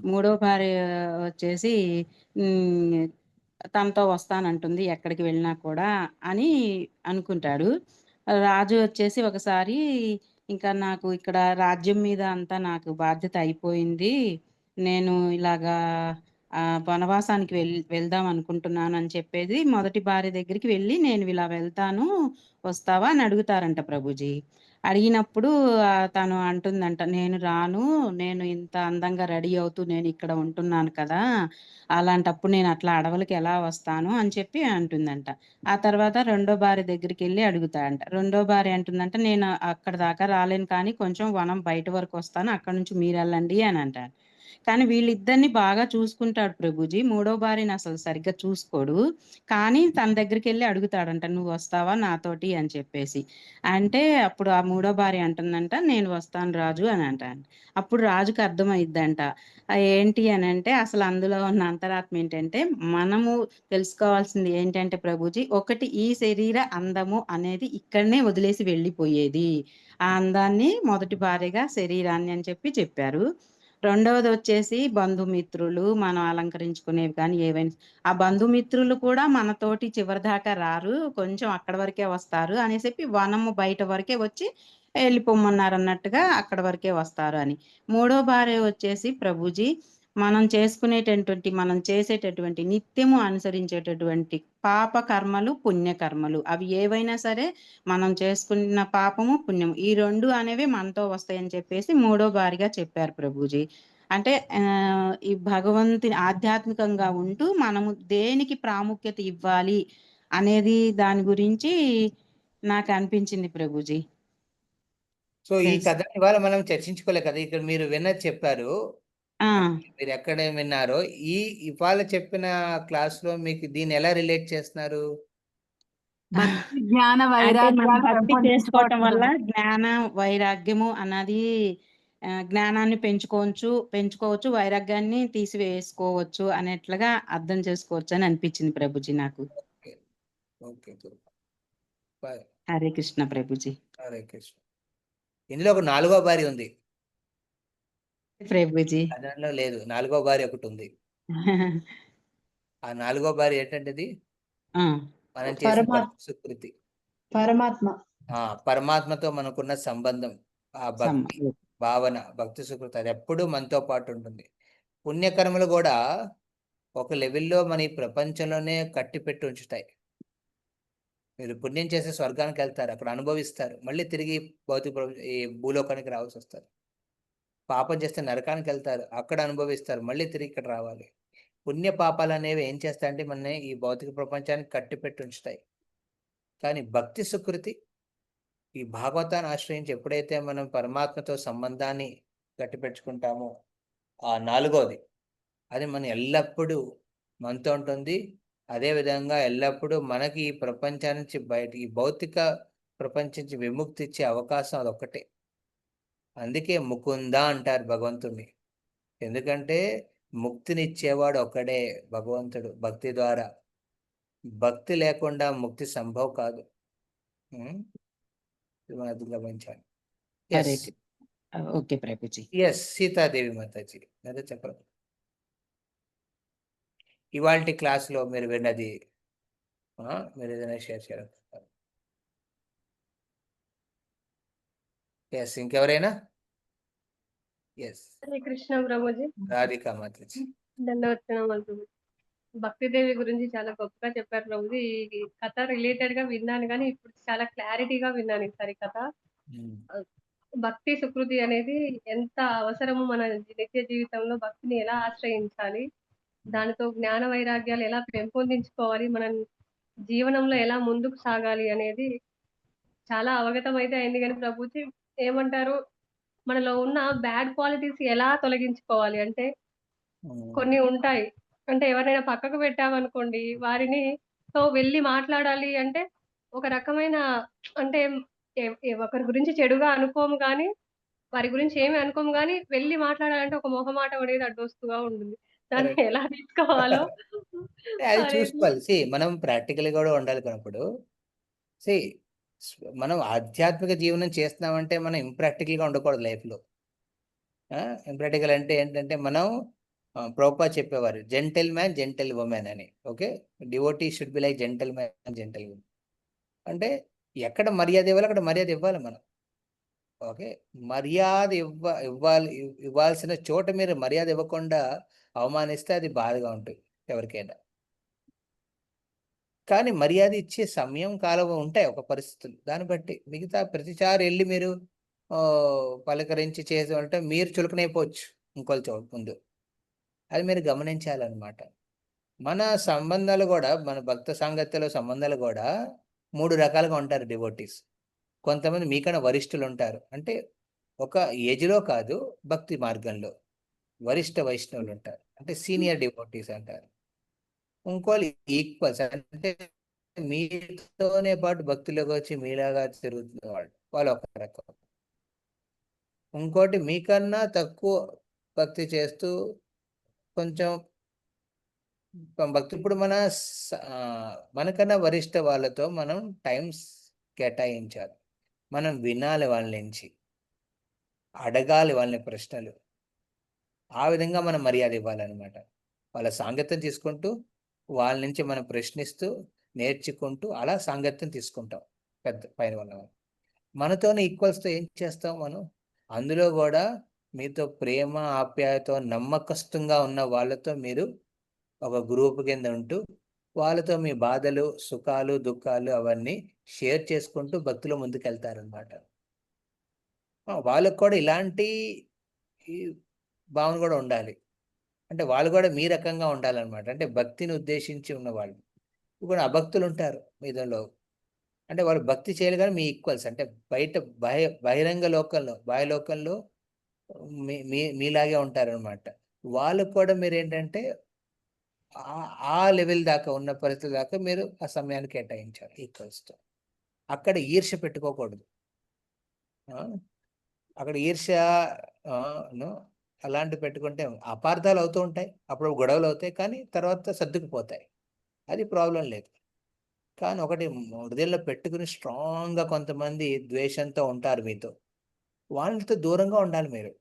మూడో భార్య వచ్చేసి హ్మ్. తనతో వస్తానంటుంది ఎక్కడికి వెళ్ళినా కూడా అని అనుకుంటాడు. రాజు వచ్చేసి ఒకసారి ఇంకా నాకు ఇక్కడ రాజ్యం మీద అంతా నాకు బాధ్యత అయిపోయింది. నేను ఇలాగా వనవాసానికి వెళ్దాం అనుకుంటున్నాను అని చెప్పేది మొదటి భార్య దగ్గరికి వెళ్ళి నేను ఇలా వెళ్తాను వస్తావా అని అడుగుతారంట ప్రభుజీ. అడిగినప్పుడు తను అంటుందంట, నేను రాను, నేను ఇంత అందంగా రెడీ అవుతూ నేను ఇక్కడ ఉంటున్నాను కదా, అలాంటప్పుడు నేను అట్లా అడవులకి ఎలా వస్తాను అని చెప్పి అంటుందంట. ఆ తర్వాత రెండో భార్య దగ్గరికెళ్ళి అడుగుతాడంట. రెండో భార్య అంటుందంట, నేను అక్కడి దాకా రాలేను కానీ కొంచెం వనం బయట వరకు వస్తాను. అక్కడి నుంచి మీరెళ్ళండి అని అంటాడు. కానీ వీళ్ళిద్దరిని బాగా చూసుకుంటాడు ప్రభుజీ. మూడో భార్యని అసలు సరిగ్గా చూసుకోడు. కానీ తన దగ్గరికెళ్ళి అడుగుతాడంట, "నువ్వొస్తావా నాతోటి" అని చెప్పేసి. అంటే అప్పుడు ఆ మూడో భార్య అంటుందంట, "నేను వస్తాను రాజు" అని అంటాడు. అప్పుడు రాజుకి అర్థమైద్దంట. ఏంటి అనంటే అసలు అందులో ఉన్న అంతరాత్మ ఏంటంటే, మనము తెలుసుకోవాల్సింది ఏంటంటే ప్రభుజీ, ఒకటి ఈ శరీర అందము అనేది ఇక్కడనే వదిలేసి వెళ్ళిపోయేది. ఆ అందాన్ని మొదటి భార్యగా శరీరాన్ని అని చెప్పారు. రెండవదొచ్చేసి బంధుమిత్రులు, మనం అలంకరించుకునేవి కానీ ఏవైనా ఆ బంధుమిత్రులు కూడా మనతోటి చివరిదాకా రారు. కొంచెం అక్కడి వరకే వస్తారు అనేసెప్పి వనము బయట వరకే వచ్చి ఎళ్ళిపోమన్నారన్నట్టుగా అక్కడి వరకే వస్తారు అని. మూడో భార్య వచ్చేసి ప్రభుజీ మనం చేసేటటువంటి నిత్యము అనుసరించేటటువంటి పాప కర్మలు, పుణ్యకర్మలు అవి ఏవైనా సరే మనం చేసుకున్న పాపము, పుణ్యము ఈ 2 అనేవి మనతో వస్తాయని చెప్పేసి మూడో భార్యగా చెప్పారు ప్రభుజీ. అంటే ఈ భగవంతుని ఆధ్యాత్మికంగా ఉంటూ మనము దేనికి ప్రాముఖ్యత ఇవ్వాలి అనేది దాని గురించి నాకనిపించింది ప్రభుజీ. సో ఈ తెలుసు. కథని ఇవాళ మనం చర్చించుకోలే కదా, ఇక్కడ మీరు విన్నది చెప్పారు. ఆ! మీరు ఎక్కడ విన్నారో ఇవాళ చెప్పిన క్లాస్‌లో మీకు దీన్ని ఎలా రిలేట్ చేస్తున్నారు? భక్తి, జ్ఞాన, అంటే మనం వైరాగ్యాలు భక్తి చేసుకోవటం పెంపొందించుకోవటం వల్ల ప్రభు. జ్ఞాన, వైరాగ్యము అన్నది జ్ఞానాన్ని పెంచుకోవచ్చు, వైరాగ్యాన్ని తీసివేసుకోవచ్చు అనేట్లుగా అర్థం చేసుకోవచ్చని అనిపించింది ప్రభుజీ నాకు. Okay. Okay. Good. Bye. Hare Krishna ప్రభుజీ. హరే కృష్ణ. ఇందులో ఒక నాలుగో భార్య ఉంది. ప్రభుజీ. కథలో లేదు. నాలుగో భార్య ఒకటుంది. ఆ నాలుగో భార్య ఏంటంటది? ఆ! మనం చేసిన భక్తి సుకృతి. పరమాత్మ. పరమాత్మతో మనకున్న సంబంధం, ఆ భక్తి భావన, భక్తి సుకృతి అది ఎప్పుడూ మనతో పాటు ఉంటుంది. పుణ్యకర్మలు కూడా ఒక లెవెల్‌లో మన ఈ ప్రపంచంలోనే కట్టిపెట్టి ఉంచుతాయి. మీరు పుణ్యం చేస్తే స్వర్గానికెళ్తారు. అక్కడ అనుభవిస్తారు. మళ్ళీ తిరిగి ఈ భూలోకానికి రావాల్సొస్తది. పాపం చేస్తే నరకానికెళ్తారు. అక్కడ అనుభవిస్తారు. మళ్ళీ తిరిగి ఇక్కడ రావాలి. పుణ్య పాపాలనేవి ఏం చేస్తాయంటే మనల్ని ఈ భౌతిక ప్రపంచానికి కట్టిపెట్టి ఉంచుతాయి. కానీ భక్తి సుకృతి, ఈ భాగవతాన్ని ఆశ్రయించి ఎప్పుడైతే మనం పరమాత్మతో సంబంధాన్ని గట్టిపెట్టుకుంటామో, ఆ నాలుగోది అది మనం ఎల్లప్పుడూ మనతో ఉంటుంది. అదే విధంగా ఎల్లప్పుడూ మనకి ఈ ప్రపంచం నుంచి ఈ భౌతిక ప్రపంచం నుంచి విముక్తి ఇచ్చే అవకాశం అదొక్కటే. అందుకే ముకుంద అంటారు భగవంతుడిని. ఎందుకంటే ముక్తినిచ్చేవాడు ఒక్కడే భగవంతుడు భక్తి ద్వారా. భక్తి లేకుండా ముక్తి సంభవ్ కాదు. ఇది మనం అది గమనించాలి. Hare yes. Okay Prabhuji. Yes. Sitadevi Mataji. అదే చెప్పండి. ఇవాల్టి క్లాస్‌లో మీరు విన్నది మీరు ఏదైనా షేర్ చేయాలనుకుంటున్నారా? యెస్. ఇంకెవరైనా? యెస్. హరే కృష్ణ ప్రభుజీ. రాధికా మాతాజీ. దండవత్తనామాలు ప్రభుజీ. భక్తిదేవి గురించి చాలా గొప్పగా చెప్పారు ప్రభుజీ. ఈ కథ రిలేటెడ్ గా విన్నాను కానీ ఇప్పుడు చాలా క్లారిటీగా విన్నాను ఈసారి కథ. భక్తి సుకృతి అనేది ఎంత అవసరమో మన నిత్య జీవితంలో భక్తిని ఎలా ఆశ్రయించాలి, దానితో జ్ఞాన వైరాగ్యాలు ఎలా పెంపొందించుకోవాలి, మన జీవనంలో ఎలా ముందుకు సాగాలి అనేది చాలా అవగతం అయితే అయింది. కానీ ప్రభుజీ ఏమంటారు, మనలో ఉన్న బ్యాడ్ క్వాలిటీస్ ఎలా తొలగించుకోవాలి అంటే కొన్ని ఉంటాయి. అంటే ఎవరైనా పక్కకు పెట్టామనుకోండి, వారిని వెళ్ళి మాట్లాడాలి అంటే ఒక రకమైన అంటే ఒకరి గురించి చెడుగా అనుకోము కానీ, వారి గురించి ఏమి అనుకోము కానీ, వెళ్ళి మాట్లాడాలంటే ఒక మొహమాటం అనేది అడ్డొస్తూగా ఉంటుంది. దాన్ని కరెక్ట్. ఎలా తీసుకోవాలో అది అనేది చూసుకోవాలి. మనం ప్రాక్టికల్ కూడా ఉండాలి కొన్నప్పుడు. సి మనం ఆధ్యాత్మిక జీవనం చేస్తున్నామంటే మనం ఇంప్రాక్టికల్గా ఉండకూడదు లైఫ్లో. ఇంప్రాక్టికల్ అంటే ఏంటంటే మనం ప్రభుపాద చెప్పేవారు జెంటిల్ మ్యాన్ జెంటిల్ ఉమెన్ అని. Okay, devotee should be like gentle man gentle women. అంటే ఎక్కడ మర్యాద ఇవ్వాలి అక్కడ మర్యాద ఇవ్వాలి మనం. ఓకే, మర్యాద ఇవ్వాల్సిన చోట మీరు మర్యాద ఇవ్వకుండా అవమానిస్తే అది బాధగా ఉంటుంది ఎవరికైనా. కానీ మర్యాద ఇచ్చే సమయం కాలం ఉంటాయి ఒక పరిస్థితులు, దాన్ని బట్టి. మిగతా ప్రతిసారి వెళ్ళి మీరు పలకరించి చేసి మీరు చులకనైపోవచ్చు ఇంకొంచెం ముందు. అది మీరు గమనించాలన్నమాట. మన సంబంధాలు కూడా, మన భక్త సాంగత్యంలో సంబంధాలు కూడా 3 రకాలుగా ఉంటారు డివోటీస్. కొంతమంది మీకన్నా వరిష్ఠులు ఉంటారు, అంటే ఒక ఏజ్లో కాదు భక్తి మార్గంలో వరిష్ఠ వైష్ణవులు ఉంటారు, అంటే సీనియర్ డివోటీస్ అంటారు. ఇంకోళ్ళు ఈక్వల్స్, అంటే మీతోనే పాటు భక్తులకు వచ్చి మీలాగా తిరుగుతున్న వాళ్ళు ఒక రకం. ఇంకోటి మీకన్నా తక్కువ భక్తి చేస్తూ కొంచెం భక్తి. ఇప్పుడు మనకన్నా వరిష్ఠ వాళ్ళతో మనం టైమ్స్ కేటాయించాలి, మనం వినాలి, వాళ్ళ నుంచి అడగాలి వాళ్ళని ప్రశ్నలు. ఆ విధంగా మనం మర్యాద ఇవ్వాలన్నమాట. వాళ్ళ సాంగత్యం తీసుకుంటూ వాళ్ళ నుంచి మనం ప్రశ్నిస్తూ నేర్చుకుంటూ అలా సాంగత్యం తీసుకుంటాం పెద్ద పైన వాళ్ళ. మనతోనే ఈక్వల్స్తో ఏం చేస్తాం మనం? అందులో కూడా మీతో ప్రేమ ఆప్యాయతో నమ్మకస్తుగా ఉన్న వాళ్ళతో మీరు ఒక గ్రూప్ కింద ఉంటూ వాళ్ళతో మీ బాధలు సుఖాలు దుఃఖాలు అవన్నీ షేర్ చేసుకుంటూ భక్తిలో ముందుకెళ్తారనమాట. వాళ్ళకు కూడా ఇలాంటి భావన కూడా ఉండాలి. అంటే వాళ్ళు కూడా మీ రకంగా ఉండాలన్నమాట. అంటే భక్తిని ఉద్దేశించి ఉన్నవాళ్ళు. ఇప్పుడు అభక్తులు ఉంటారు మీలో, అంటే వాళ్ళు భక్తి చేయాలి కానీ మీ ఈక్వల్స్, అంటే బయట బహిరంగ లోకంలో బాహ్య లోకంలో మీలాగే ఉంటారనమాట. వాళ్ళకు కూడా మీరు ఏంటంటే ఆ లెవెల్ దాకా ఉన్న పరిస్థితి దాకా మీరు ఆ సమయాన్ని కేటాయించాలి ఈక్వల్స్తో. అక్కడ ఈర్ష్య పెట్టుకోకూడదు. అక్కడ ఈర్ష్య అలాంటి పెట్టుకుంటే అపార్థాలు అవుతూ ఉంటాయి, అప్పుడు గొడవలు అవుతాయి, కానీ తర్వాత సర్దుకుపోతాయి, అది ప్రాబ్లం లేదు. కానీ ఒకటి హృదయంలో పెట్టుకుని స్ట్రాంగ్గా కొంతమంది ద్వేషంతో ఉంటారు మీతో, వాళ్ళతో దూరంగా ఉండాలి మీరు.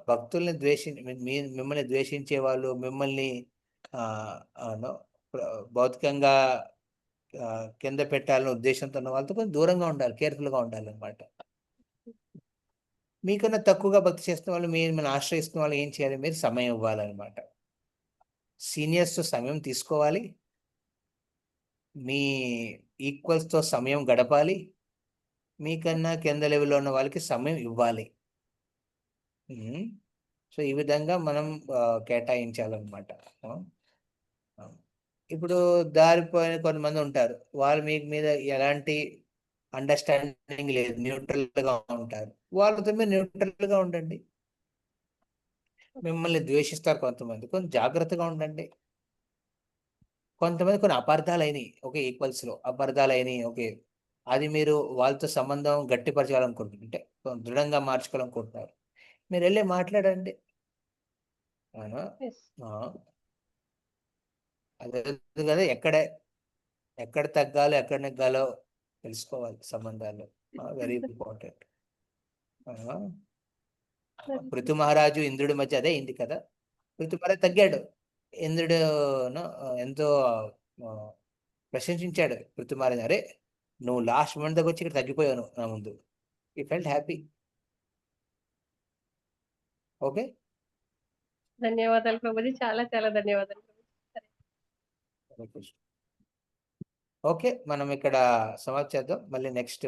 భక్తుల్ని మిమ్మల్ని ద్వేషించే వాళ్ళు, మిమ్మల్ని భౌతికంగా కింద పెట్టాలనే ఉద్దేశంతో ఉన్న వాళ్ళతో కొంచెం దూరంగా ఉండాలి, కేర్ఫుల్గా ఉండాలి అనమాట. మీకన్నా తక్కువగా భక్తి చేస్తున్న వాళ్ళు, మిమ్మల్ని ఆశ్రయిస్తున్న వాళ్ళు ఏం చేయాలి? మీరు సమయం ఇవ్వాలన్నమాట. సీనియర్స్తో సమయం తీసుకోవాలి, మీ ఈక్వల్స్తో సమయం గడపాలి, మీకన్నా కింద లెవెల్లో ఉన్న వాళ్ళకి సమయం ఇవ్వాలి. సో ఈ విధంగా మనం కేటాయించాలన్నమాట. ఇప్పుడు దారిపోయిన కొంతమంది ఉంటారు, వాళ్ళు మీకు మీద ఎలాంటి అండర్స్టాండింగ్ లేదు, న్యూట్రల్గా ఉంటారు. వాళ్ళతో మీరు న్యూట్రల్గా ఉండండి. మిమ్మల్ని ద్వేషిస్తారు కొంతమంది, కొంచెం జాగ్రత్తగా ఉండండి. కొంతమంది కొన్ని అపార్థాలు అయినాయి, ఓకే, ఈక్వల్స్లో అపార్థాలు అయినాయి, ఓకే, అది మీరు వాళ్ళతో సంబంధం గట్టిపరచాలనుకుంటుంటే, దృఢంగా మార్చుకోవాలనుకుంటున్నారు, మీరు వెళ్ళి మాట్లాడండి. అదే కదా, ఎక్కడ తగ్గాలో ఎక్కడ నెగ్గాలో తెలుసుకోవాలి సంబంధాలు. Very important. పృథు మహారాజు ఇంద్రుడి మధ్య అదే అయింది కదా. పృథు మహారాజు తగ్గాడు, ఇంద్రుడు ఎంతో ప్రశంసించాడు పృథు మహారాజు. అరే, నువ్వు లాస్ట్ మూమెంట్ దగ్గర వచ్చి ఇక్కడ తగ్గిపోయావు నా ముందు. ఈ ఫెల్ట్ హ్యాపీ. ఓకే, ధన్యవాదాలు ప్రభుజీ, చాలా చాలా ధన్యవాదాలు. ఓకే, మనం ఇక్కడ సమాప్తి చేద్దాం. మళ్ళీ నెక్స్ట్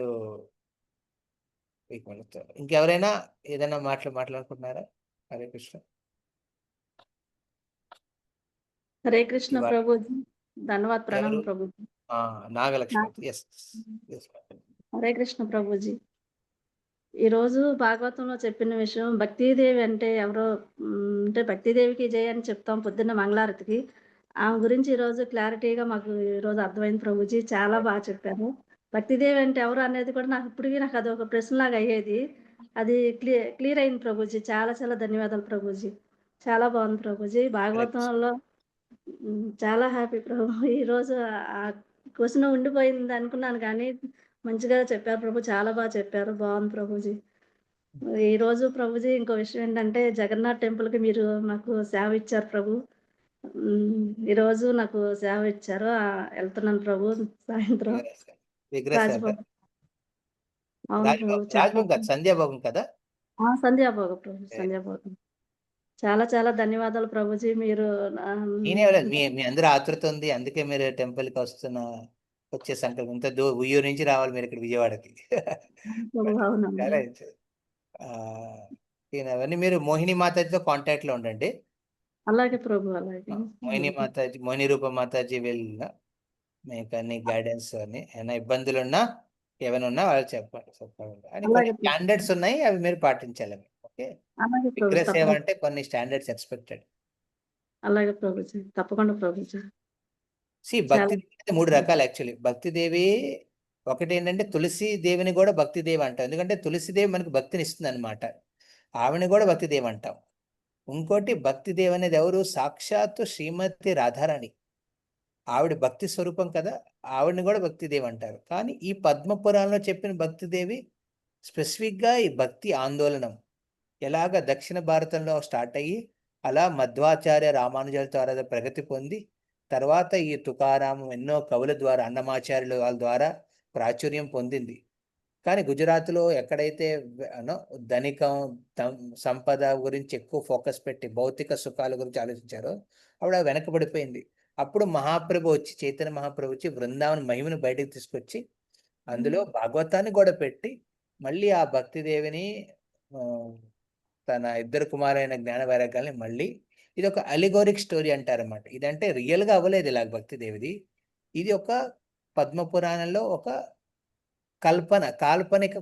వీక్ మళ్ళీ. ఇంకెవరైనా ఏదైనా మాట్లాడుకుంటున్నారా? హరే కృష్ణ. హరే కృష్ణ ప్రభుజీ, ధన్యవాద్, ప్రణామం ప్రభుజీ. నాగలక్ష్మి. హరే కృష్ణ ప్రభుజీ, ఈరోజు భాగవతంలో చెప్పిన విషయం, భక్తీదేవి అంటే ఎవరో, అంటే భక్తీదేవికి జయ అని చెప్తాం పొద్దున్న మంగళారతికి. ఆమె గురించి ఈరోజు క్లారిటీగా మాకు ఈరోజు అర్థమైంది ప్రభుజీ, చాలా బాగా చెప్పారు. భక్తీదేవి అంటే ఎవరు అనేది కూడా నాకు ఇప్పటికీ అది ఒక ప్రశ్నలాగా అయ్యేది, అది క్లియర్ అయింది ప్రభుజీ. చాలా చాలా ధన్యవాదాలు ప్రభుజీ, చాలా బాగుంది ప్రభుజీ. హరే కృష్ణ. భాగవతంలో చాలా హ్యాపీ ప్రభు. ఈరోజు ఆ క్వెషన్ ఉండిపోయింది అనుకున్నాను కానీ మంచిగా చెప్పారు ప్రభు. చాలా బాగా చెప్పారు. బాగుంది ప్రభుజీ. ఈరోజు ప్రభుజీ ఇంకో విషయం ఏంటంటే జగన్నాథ్ టెంపుల్‌కి మీరు నాకు సేవ ఇచ్చారు ప్రభు. ఈరోజు నాకు సేవ ఇచ్చారు. వెళ్తున్నాను ప్రభు సాయంత్రం విగ్రహ సేవ. రాజభోగం. అవును ప్రభు. రాజభోగం చాలా రాజభోగం కాదు, సంధ్యాభోగం కదా. సంధ్యాభోగం ప్రభు. సంధ్యాభోగం. చాలా చాలా ధన్యవాదాలు ప్రభుజీ. మీరు నేనే మీ అందరూ ఆతృత ఉంది, అందుకే మీరు టెంపుల్కి వచ్చే సంకల్పం. ఇంత ఉయ్యూరు నుంచి రావాలి మీరు ఇక్కడ విజయవాడకి. చాలా అవన్నీ మీరు మోహిని మాతాజీతో కాంటాక్ట్ లో ఉండండి. అలాగే ప్రభు. అలాగే మోహిని మాతాజీ, మోహిని రూప మాతాజీ మీకు అన్ని గైడెన్స్ అని ఏమైనా ఇబ్బందులు ఉన్నా ఏమైనా ఉన్నా వాళ్ళు చెప్పండి. అని కొన్ని స్టాండర్డ్స్ ఉన్నాయి, అవి మీరు పాటించాలి. ఓకే, విగ్రహ సేవ అంటే కొన్ని స్టాండర్డ్స్ ఎక్స్పెక్టెడ్. అలాగే ప్రభుజీ, తప్పకుండా ప్రభుజీ. భక్తి 3 రకాలు యాక్చువల్లీ. భక్తిదేవి ఒకటి ఏంటంటే తులసి దేవిని కూడా భక్తిదేవి అంటాం, ఎందుకంటే తులసిదేవి మనకు భక్తిని ఇస్తుంది అనమాట. ఆవిని కూడా భక్తిదేవి అంటాం. ఇంకోటి భక్తిదేవి అనేది ఎవరు? సాక్షాత్తు శ్రీమతి రాధారాణి. ఆవిడ భక్తి స్వరూపం కదా, ఆవిడని కూడా భక్తిదేవి అంటారు. కానీ ఈ పద్మపురాణంలో చెప్పిన భక్తిదేవి స్పెసిఫిక్గా ఈ భక్తి ఆందోళనం ఎలాగ దక్షిణ భారతంలో స్టార్ట్ అయ్యి అలా మధ్వాచార్య రామానుజాల ద్వారా ప్రగతి పొంది తర్వాత ఈ తుకారామం ఎన్నో కవుల ద్వారా, అన్నమాచార్యుల వాళ్ళ ద్వారా ప్రాచుర్యం పొందింది. కానీ గుజరాత్లో ఎక్కడైతే ధనికం సంపద గురించి ఎక్కువ ఫోకస్ పెట్టి భౌతిక సుఖాల గురించి ఆలోచించారో ఆవిడ వెనకబడిపోయింది. అప్పుడు మహాప్రభు వచ్చి, చైతన్య మహాప్రభు వచ్చి బృందావన మహిమను బయటకు తీసుకొచ్చి అందులో భాగవతాన్ని కూడా పెట్టి మళ్ళీ ఆ భక్తిదేవిని తన 2 కుమారైన జ్ఞాన వైరాగ్యాలని మళ్ళీ ఇది ఒక అలిగోరిక్ స్టోరీ అంటారన్నమాట. ఇదంటే రియల్గా అవ్వలేదు ఇలాగ భక్తిదేవిది. ఇది ఒక పద్మపురాణంలో ఒక కాల్పనిక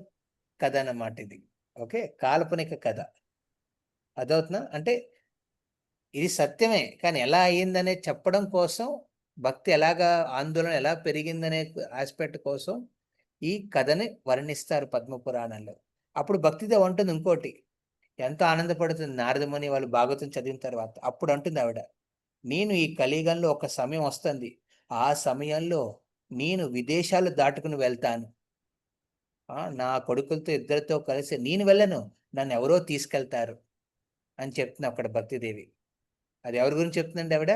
కథ అన్నమాట ఇది. ఓకే, కాల్పనిక కథ. అదవుతున్నా అంటే ఇది సత్యమే, కానీ ఎలా అయ్యిందనే చెప్పడం కోసం, భక్తి ఎలాగా ఆందోళన ఎలా పెరిగిందనే ఆస్పెక్ట్ కోసం ఈ కథని వర్ణిస్తారు పద్మపురాణంలో. అప్పుడు భక్తిదేవి ఉంటుంది ఇంకోటి, ఎంతో ఆనందపడుతుంది నారదముని వాళ్ళు భాగవతం చదివిన తర్వాత. అప్పుడు అంటుంది ఆవిడ, నేను ఈ కలియుగంలో ఒక సమయం వస్తుంది, ఆ సమయంలో నేను విదేశాలు దాటుకుని వెళ్తాను. నా కొడుకులతో 2తో కలిసి నేను వెళ్ళను, నన్ను ఎవరో తీసుకెళ్తారు అని చెప్తుంది అక్కడ భక్తిదేవి. అది ఎవరి గురించి చెప్తుందండి ఆవిడ?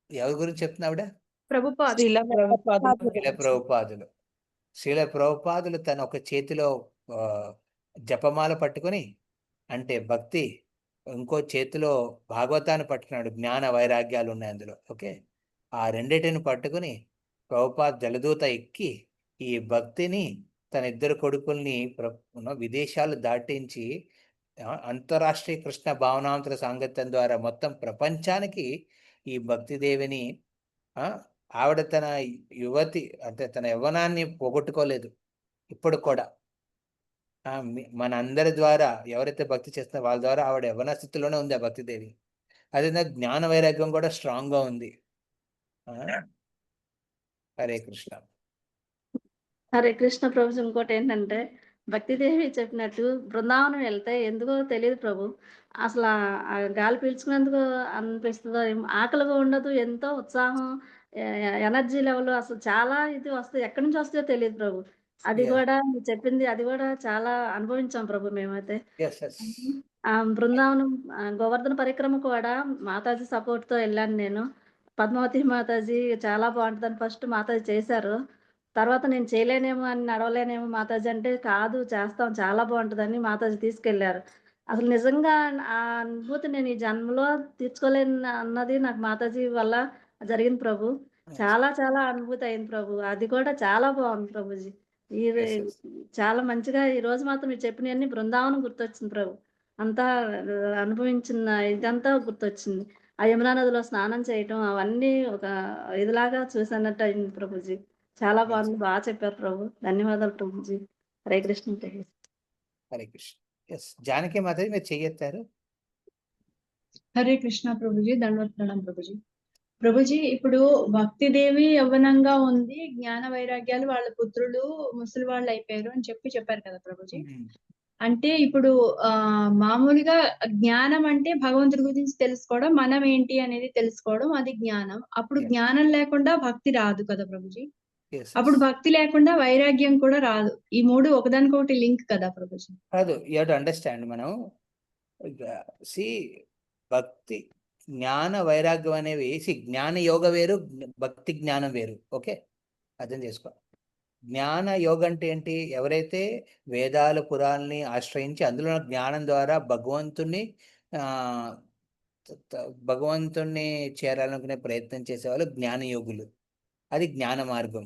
ఎవరి గురించి చెప్తుంది ఆవిడ? శ్రీల ప్రభుపాదులు తన ఒక చేతిలో జపమాల పట్టుకొని, అంటే భక్తి, ఇంకో చేతిలో భాగవతాన్ని పట్టుకున్నాడు, జ్ఞాన వైరాగ్యాలు ఉన్నాయి అందులో. ఓకే, ఆ రెండిటిని పట్టుకుని ప్రభుపాద్ జలదూత ఎక్కి ఈ భక్తిని తన 2 కొడుకుల్ని విదేశాలు దాటించి అంతరాష్ట్రీయ కృష్ణ భావనాంతర సాంగత్యం ద్వారా మొత్తం ప్రపంచానికి ఈ భక్తిదేవిని ఆవిడ తన యువతి అంటే తన యవ్వనాన్ని పోగొట్టుకోలేదు. ఇప్పుడు కూడా మన అందరి ద్వారా ఎవరైతే భక్తి చేస్తున్నారో వాళ్ళ ద్వారా ఆవిడ యవ్వన స్థితిలోనే ఉంది ఆ భక్తిదేవి. అదే జ్ఞాన వైరాగ్యం కూడా స్ట్రాంగ్ గా ఉంది. హరే కృష్ణ. హరే కృష్ణ ప్రభు. ఇంకోటి ఏంటంటే భక్తిదేవి చెప్పినట్టు బృందావనం వెళ్తే ఎందుకో తెలియదు ప్రభు, అసలు ఆ గాలి పీల్చుకునేందుకు అనిపిస్తుందో, ఆకలిగా ఉండదు, ఎంతో ఉత్సాహం, ఎనర్జీ లెవెల్ అసలు చాలా ఇది వస్తుంది. ఎక్కడి నుంచి వస్తుందో తెలియదు ప్రభు. అది కూడా చెప్పింది, అది కూడా చాలా అనుభవించాం ప్రభు మేమైతే. బృందావనం గోవర్ధన పరిక్రమ కూడా మాతాజీ సపోర్ట్ తో వెళ్ళాను నేను. పద్మావతి మాతాజీ చాలా బాగుంటుందని ఫస్ట్ మాతాజీ చేశారు. తర్వాత నేను చేయలేనేమో అని, నడవలేనేమో మాతాజీ అంటే, కాదు చేస్తాం చాలా బాగుంటుందని మాతాజీ తీసుకెళ్లారు. అసలు నిజంగా ఆ అనుభూతి నేను ఈ జన్మలో తీర్చుకోలేను అన్నది నాకు మాతాజీ వల్ల జరిగింది ప్రభు. చాలా చాలా అనుభూతి అయింది ప్రభు. అది కూడా చాలా బాగుంది ప్రభుజీ. చాలా మంచిగా ఈ రోజు మాత్రం మీరు చెప్పినవన్నీ బృందావనం గుర్తొచ్చింది ప్రభు. అంతా అనుభవించిన ఇదంతా గుర్తొచ్చింది. ఆ యమునా నదిలో స్నానం చేయటం అవన్నీ ఒక ఇదిలాగా చూసినట్టు అయింది ప్రభుజీ. చాలా బాగుంది, బాగా చెప్పారు ప్రభు. ధన్యవాదాలు ప్రభుజీ. హరే కృష్ణ ప్రభు. హరే కృష్ణ. జానకి మాతాజీ మీరు చెయ్యెత్తారు. హరే కృష్ణ ప్రభుజీ. దండవత్ప్రణం ప్రభుజీ. ప్రభుజీ, ఇప్పుడు భక్తిదేవి యవ్వనంగా ఉంది, జ్ఞాన వైరాగ్యాలు వాళ్ళ పుత్రులు ముసలి వాళ్ళు అయిపోయారు అని చెప్పారు కదా ప్రభుజీ. అంటే ఇప్పుడు మామూలుగా జ్ఞానం అంటే భగవంతుడి గురించి తెలుసుకోవడం, మనం ఏంటి అనేది తెలుసుకోవడం, అది జ్ఞానం. అప్పుడు Yes. జ్ఞానం లేకుండా భక్తి రాదు కదా ప్రభుజీ. Yes, అప్పుడు yes. భక్తి లేకుండా వైరాగ్యం కూడా రాదు. ఈ మూడు ఒకదానికొకటి లింక్ కదా ప్రభుజీ. కాదు, యూ హావ్ టు అండర్స్టాండ్. మనం సి భక్తి జ్ఞాన వైరాగ్యం అనేవి జ్ఞాన యోగ వేరు, భక్తి జ్ఞానం వేరు. ఓకే, అర్థం చేసుకో. జ్ఞాన యోగ అంటే ఏంటి? ఎవరైతే వేదాలు పురాణాలని ఆశ్రయించి అందులో ఉన్న జ్ఞానం ద్వారా భగవంతుణ్ణి చేరాలనుకునే ప్రయత్నం చేసేవాళ్ళు జ్ఞానయోగులు. అది జ్ఞాన మార్గం.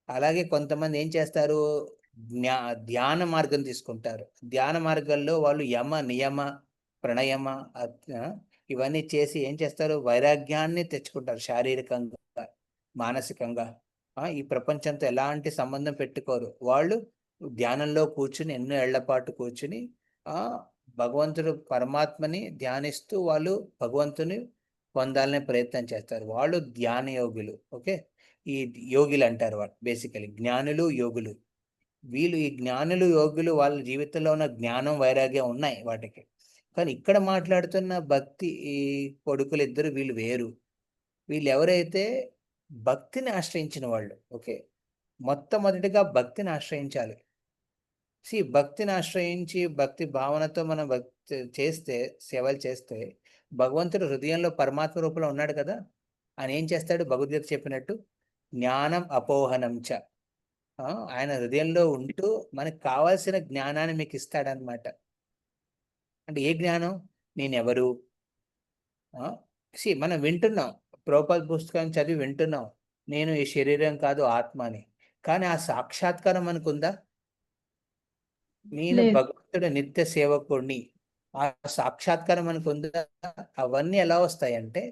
అలాగే కొంతమంది ఏం చేస్తారు? ధ్యాన మార్గం తీసుకుంటారు. ధ్యాన మార్గంలో వాళ్ళు యమ నియమ ప్రణయమ ఇవన్నీ చేసి ఏం చేస్తారు? వైరాగ్యాన్ని తెచ్చుకుంటారు. శారీరకంగా మానసికంగా ఈ ప్రపంచంతో ఎలాంటి సంబంధం పెట్టుకోరు. వాళ్ళు ధ్యానంలో కూర్చుని ఎన్నో ఏళ్ల పాటు కూర్చుని భగవంతుడు పరమాత్మని ధ్యానిస్తూ వాళ్ళు భగవంతుని పొందాలనే ప్రయత్నం చేస్తారు. వాళ్ళు ధ్యాన యోగులు. ఓకే, ఈ యోగులు అంటారు వాళ్ళు బేసికలీ, జ్ఞానులు యోగులు. వీళ్ళు ఈ జ్ఞానులు యోగులు వాళ్ళ జీవితంలో ఉన్న జ్ఞానం వైరాగ్యం ఉన్నాయి వాటికి. కానీ ఇక్కడ మాట్లాడుతున్న భక్తి ఈ కొడుకులు ఇద్దరు వీళ్ళు వేరు. వీళ్ళు ఎవరైతే భక్తిని ఆశ్రయించిన వాళ్ళు. ఓకే, మొట్టమొదటిగా భక్తిని ఆశ్రయించాలి. భక్తిని ఆశ్రయించి భక్తి భావనతో మనం భక్తి చేస్తే, సేవలు చేస్తే భగవంతుడు హృదయంలో పరమాత్మ రూపంలో ఉన్నాడు కదా. ఆయన ఏం చేస్తాడు? భగవద్గీత చెప్పినట్టు జ్ఞానం అపోహనం చ, ఆయన హృదయంలో ఉంటూ మనకు కావాల్సిన జ్ఞానాన్ని మీకు ఇస్తాడనమాట. అంటే ఏ జ్ఞానం? నేనెవరు? మనం వింటున్నాం, ప్రభుపాద పుస్తకం చదివి వింటున్నాం, నేను ఈ శరీరం కాదు ఆత్మ అని. కానీ ఆ సాక్షాత్కారం మనకుందా? నేను భగవంతుడు నిత్య సేవకుడిని, ఆ సాక్షాత్కారం మనకుందా? అవన్నీ ఎలా వస్తాయంటే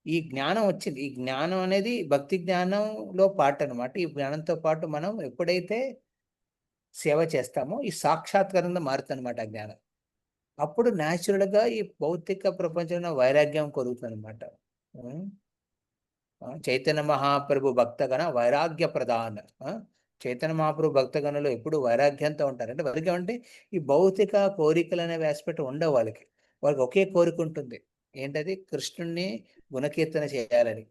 ఈ జ్ఞానం వచ్చింది. ఈ జ్ఞానం అనేది భక్తి జ్ఞానంలో పాటు అనమాట. ఈ జ్ఞానంతో పాటు మనం ఎప్పుడైతే సేవ చేస్తామో ఈ సాక్షాత్కారంగా మారుతుంది అనమాట ఆ జ్ఞానం. అప్పుడు న్యాచురల్గా ఈ భౌతిక ప్రపంచంలో వైరాగ్యం కలుగుతుంది అనమాట. చైతన్య మహాప్రభు భక్తగణ వైరాగ్య ప్రధాన. చైతన్య మహాప్రభు భక్తగణలో ఎప్పుడు వైరాగ్యంతో ఉంటారు. అంటే వైరాగ్యం అంటే ఈ భౌతిక కోరికలు అనేవి ఆస్పెక్ట్ ఉండవు వాళ్ళకి. వాళ్ళకి ఒకే కోరిక ఉంటుంది. ఏంటది? కృష్ణుణ్ణి గుణకీర్తన చేయాలని.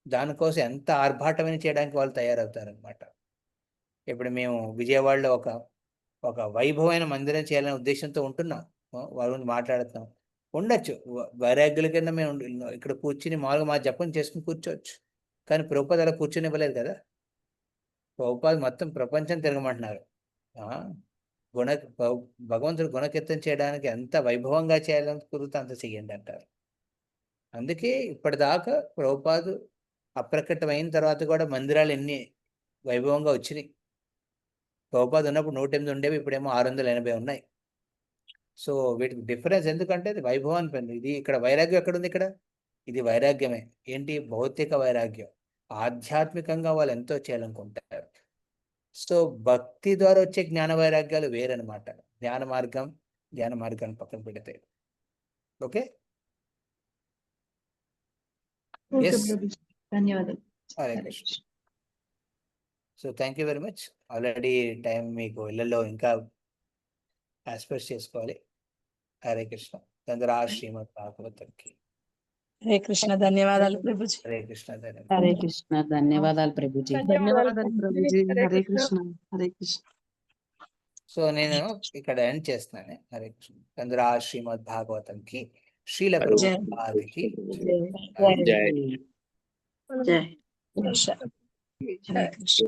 దానికోసం ఎంత ఆర్భాటమైన చేయడానికి వాళ్ళు తయారవుతారనమాట. ఇప్పుడు మేము విజయవాడలో ఒక వైభవమైన మందిరం చేయాలనే ఉద్దేశంతో ఉంటున్నాం. వాళ్ళని మాట్లాడుతున్నాం. ఉండొచ్చు, వైరాగ్యుల కింద మేము ఇక్కడ కూర్చుని మామూలుగా మా జపం చేసుకుని కూర్చోవచ్చు. కానీ ప్రభుపాద అలా కూర్చుని ఇవ్వలేదు కదా. ప్రభుపాద మొత్తం ప్రపంచం తిరగమంటున్నారు. భగవంతుడు గుణకీర్తన చేయడానికి ఎంత వైభవంగా చేయాలని కుదిరితే అంత చెయ్యండి అంటారు. అందుకే ఇప్పటిదాకా ప్రభుపాదు అప్రకటమైన తర్వాత కూడా మందిరాలు ఎన్ని వైభవంగా వచ్చినాయి. ప్రభుపాద ఉన్నప్పుడు 108 ఉండేవి, ఇప్పుడేమో 680 ఉన్నాయి. సో వీటికి డిఫరెన్స్ ఎందుకంటే ఇది వైభవాన్ని పొంది. ఇది ఇక్కడ వైరాగ్యం ఎక్కడుంది? ఇక్కడ ఇది వైరాగ్యమే. ఏంటి? భౌతిక వైరాగ్యం. ఆధ్యాత్మికంగా వాళ్ళు ఎంతో చేయాలనుకుంటారు. సో భక్తి ద్వారా వచ్చే జ్ఞాన వైరాగ్యాలు వేరనమాట. ధ్యాన మార్గాన్ని పక్కన పెడితే. ఓకే, ధన్యవాదాలు. Hare Krishna. So thank you very much. Already time మీకు ఇళ్లలో ఇంకా ఆస్పెక్ట్ చేసుకోవాలి. హరే కృష్ణ. చంద్రా శ్రీమద్ భాగవతంకి. హరే కృష్ణ. ధన్యవాదాలు ప్రభుజీ. హరే కృష్ణ. హరే కృష్ణ. ధన్యవాదాలు ప్రభుజీ. ధన్యవాదాలు ప్రభుజీ. హరే కృష్ణ. హరే కృష్ణ. సో నేను ఇక్కడ ఎండ్ చేస్తున్నాను. హరే కృష్ణ. చంద్రా శ్రీమద్ భాగవతంకి, శ్రీల ప్రభుపాదికి జై. హరే కృష్ణ.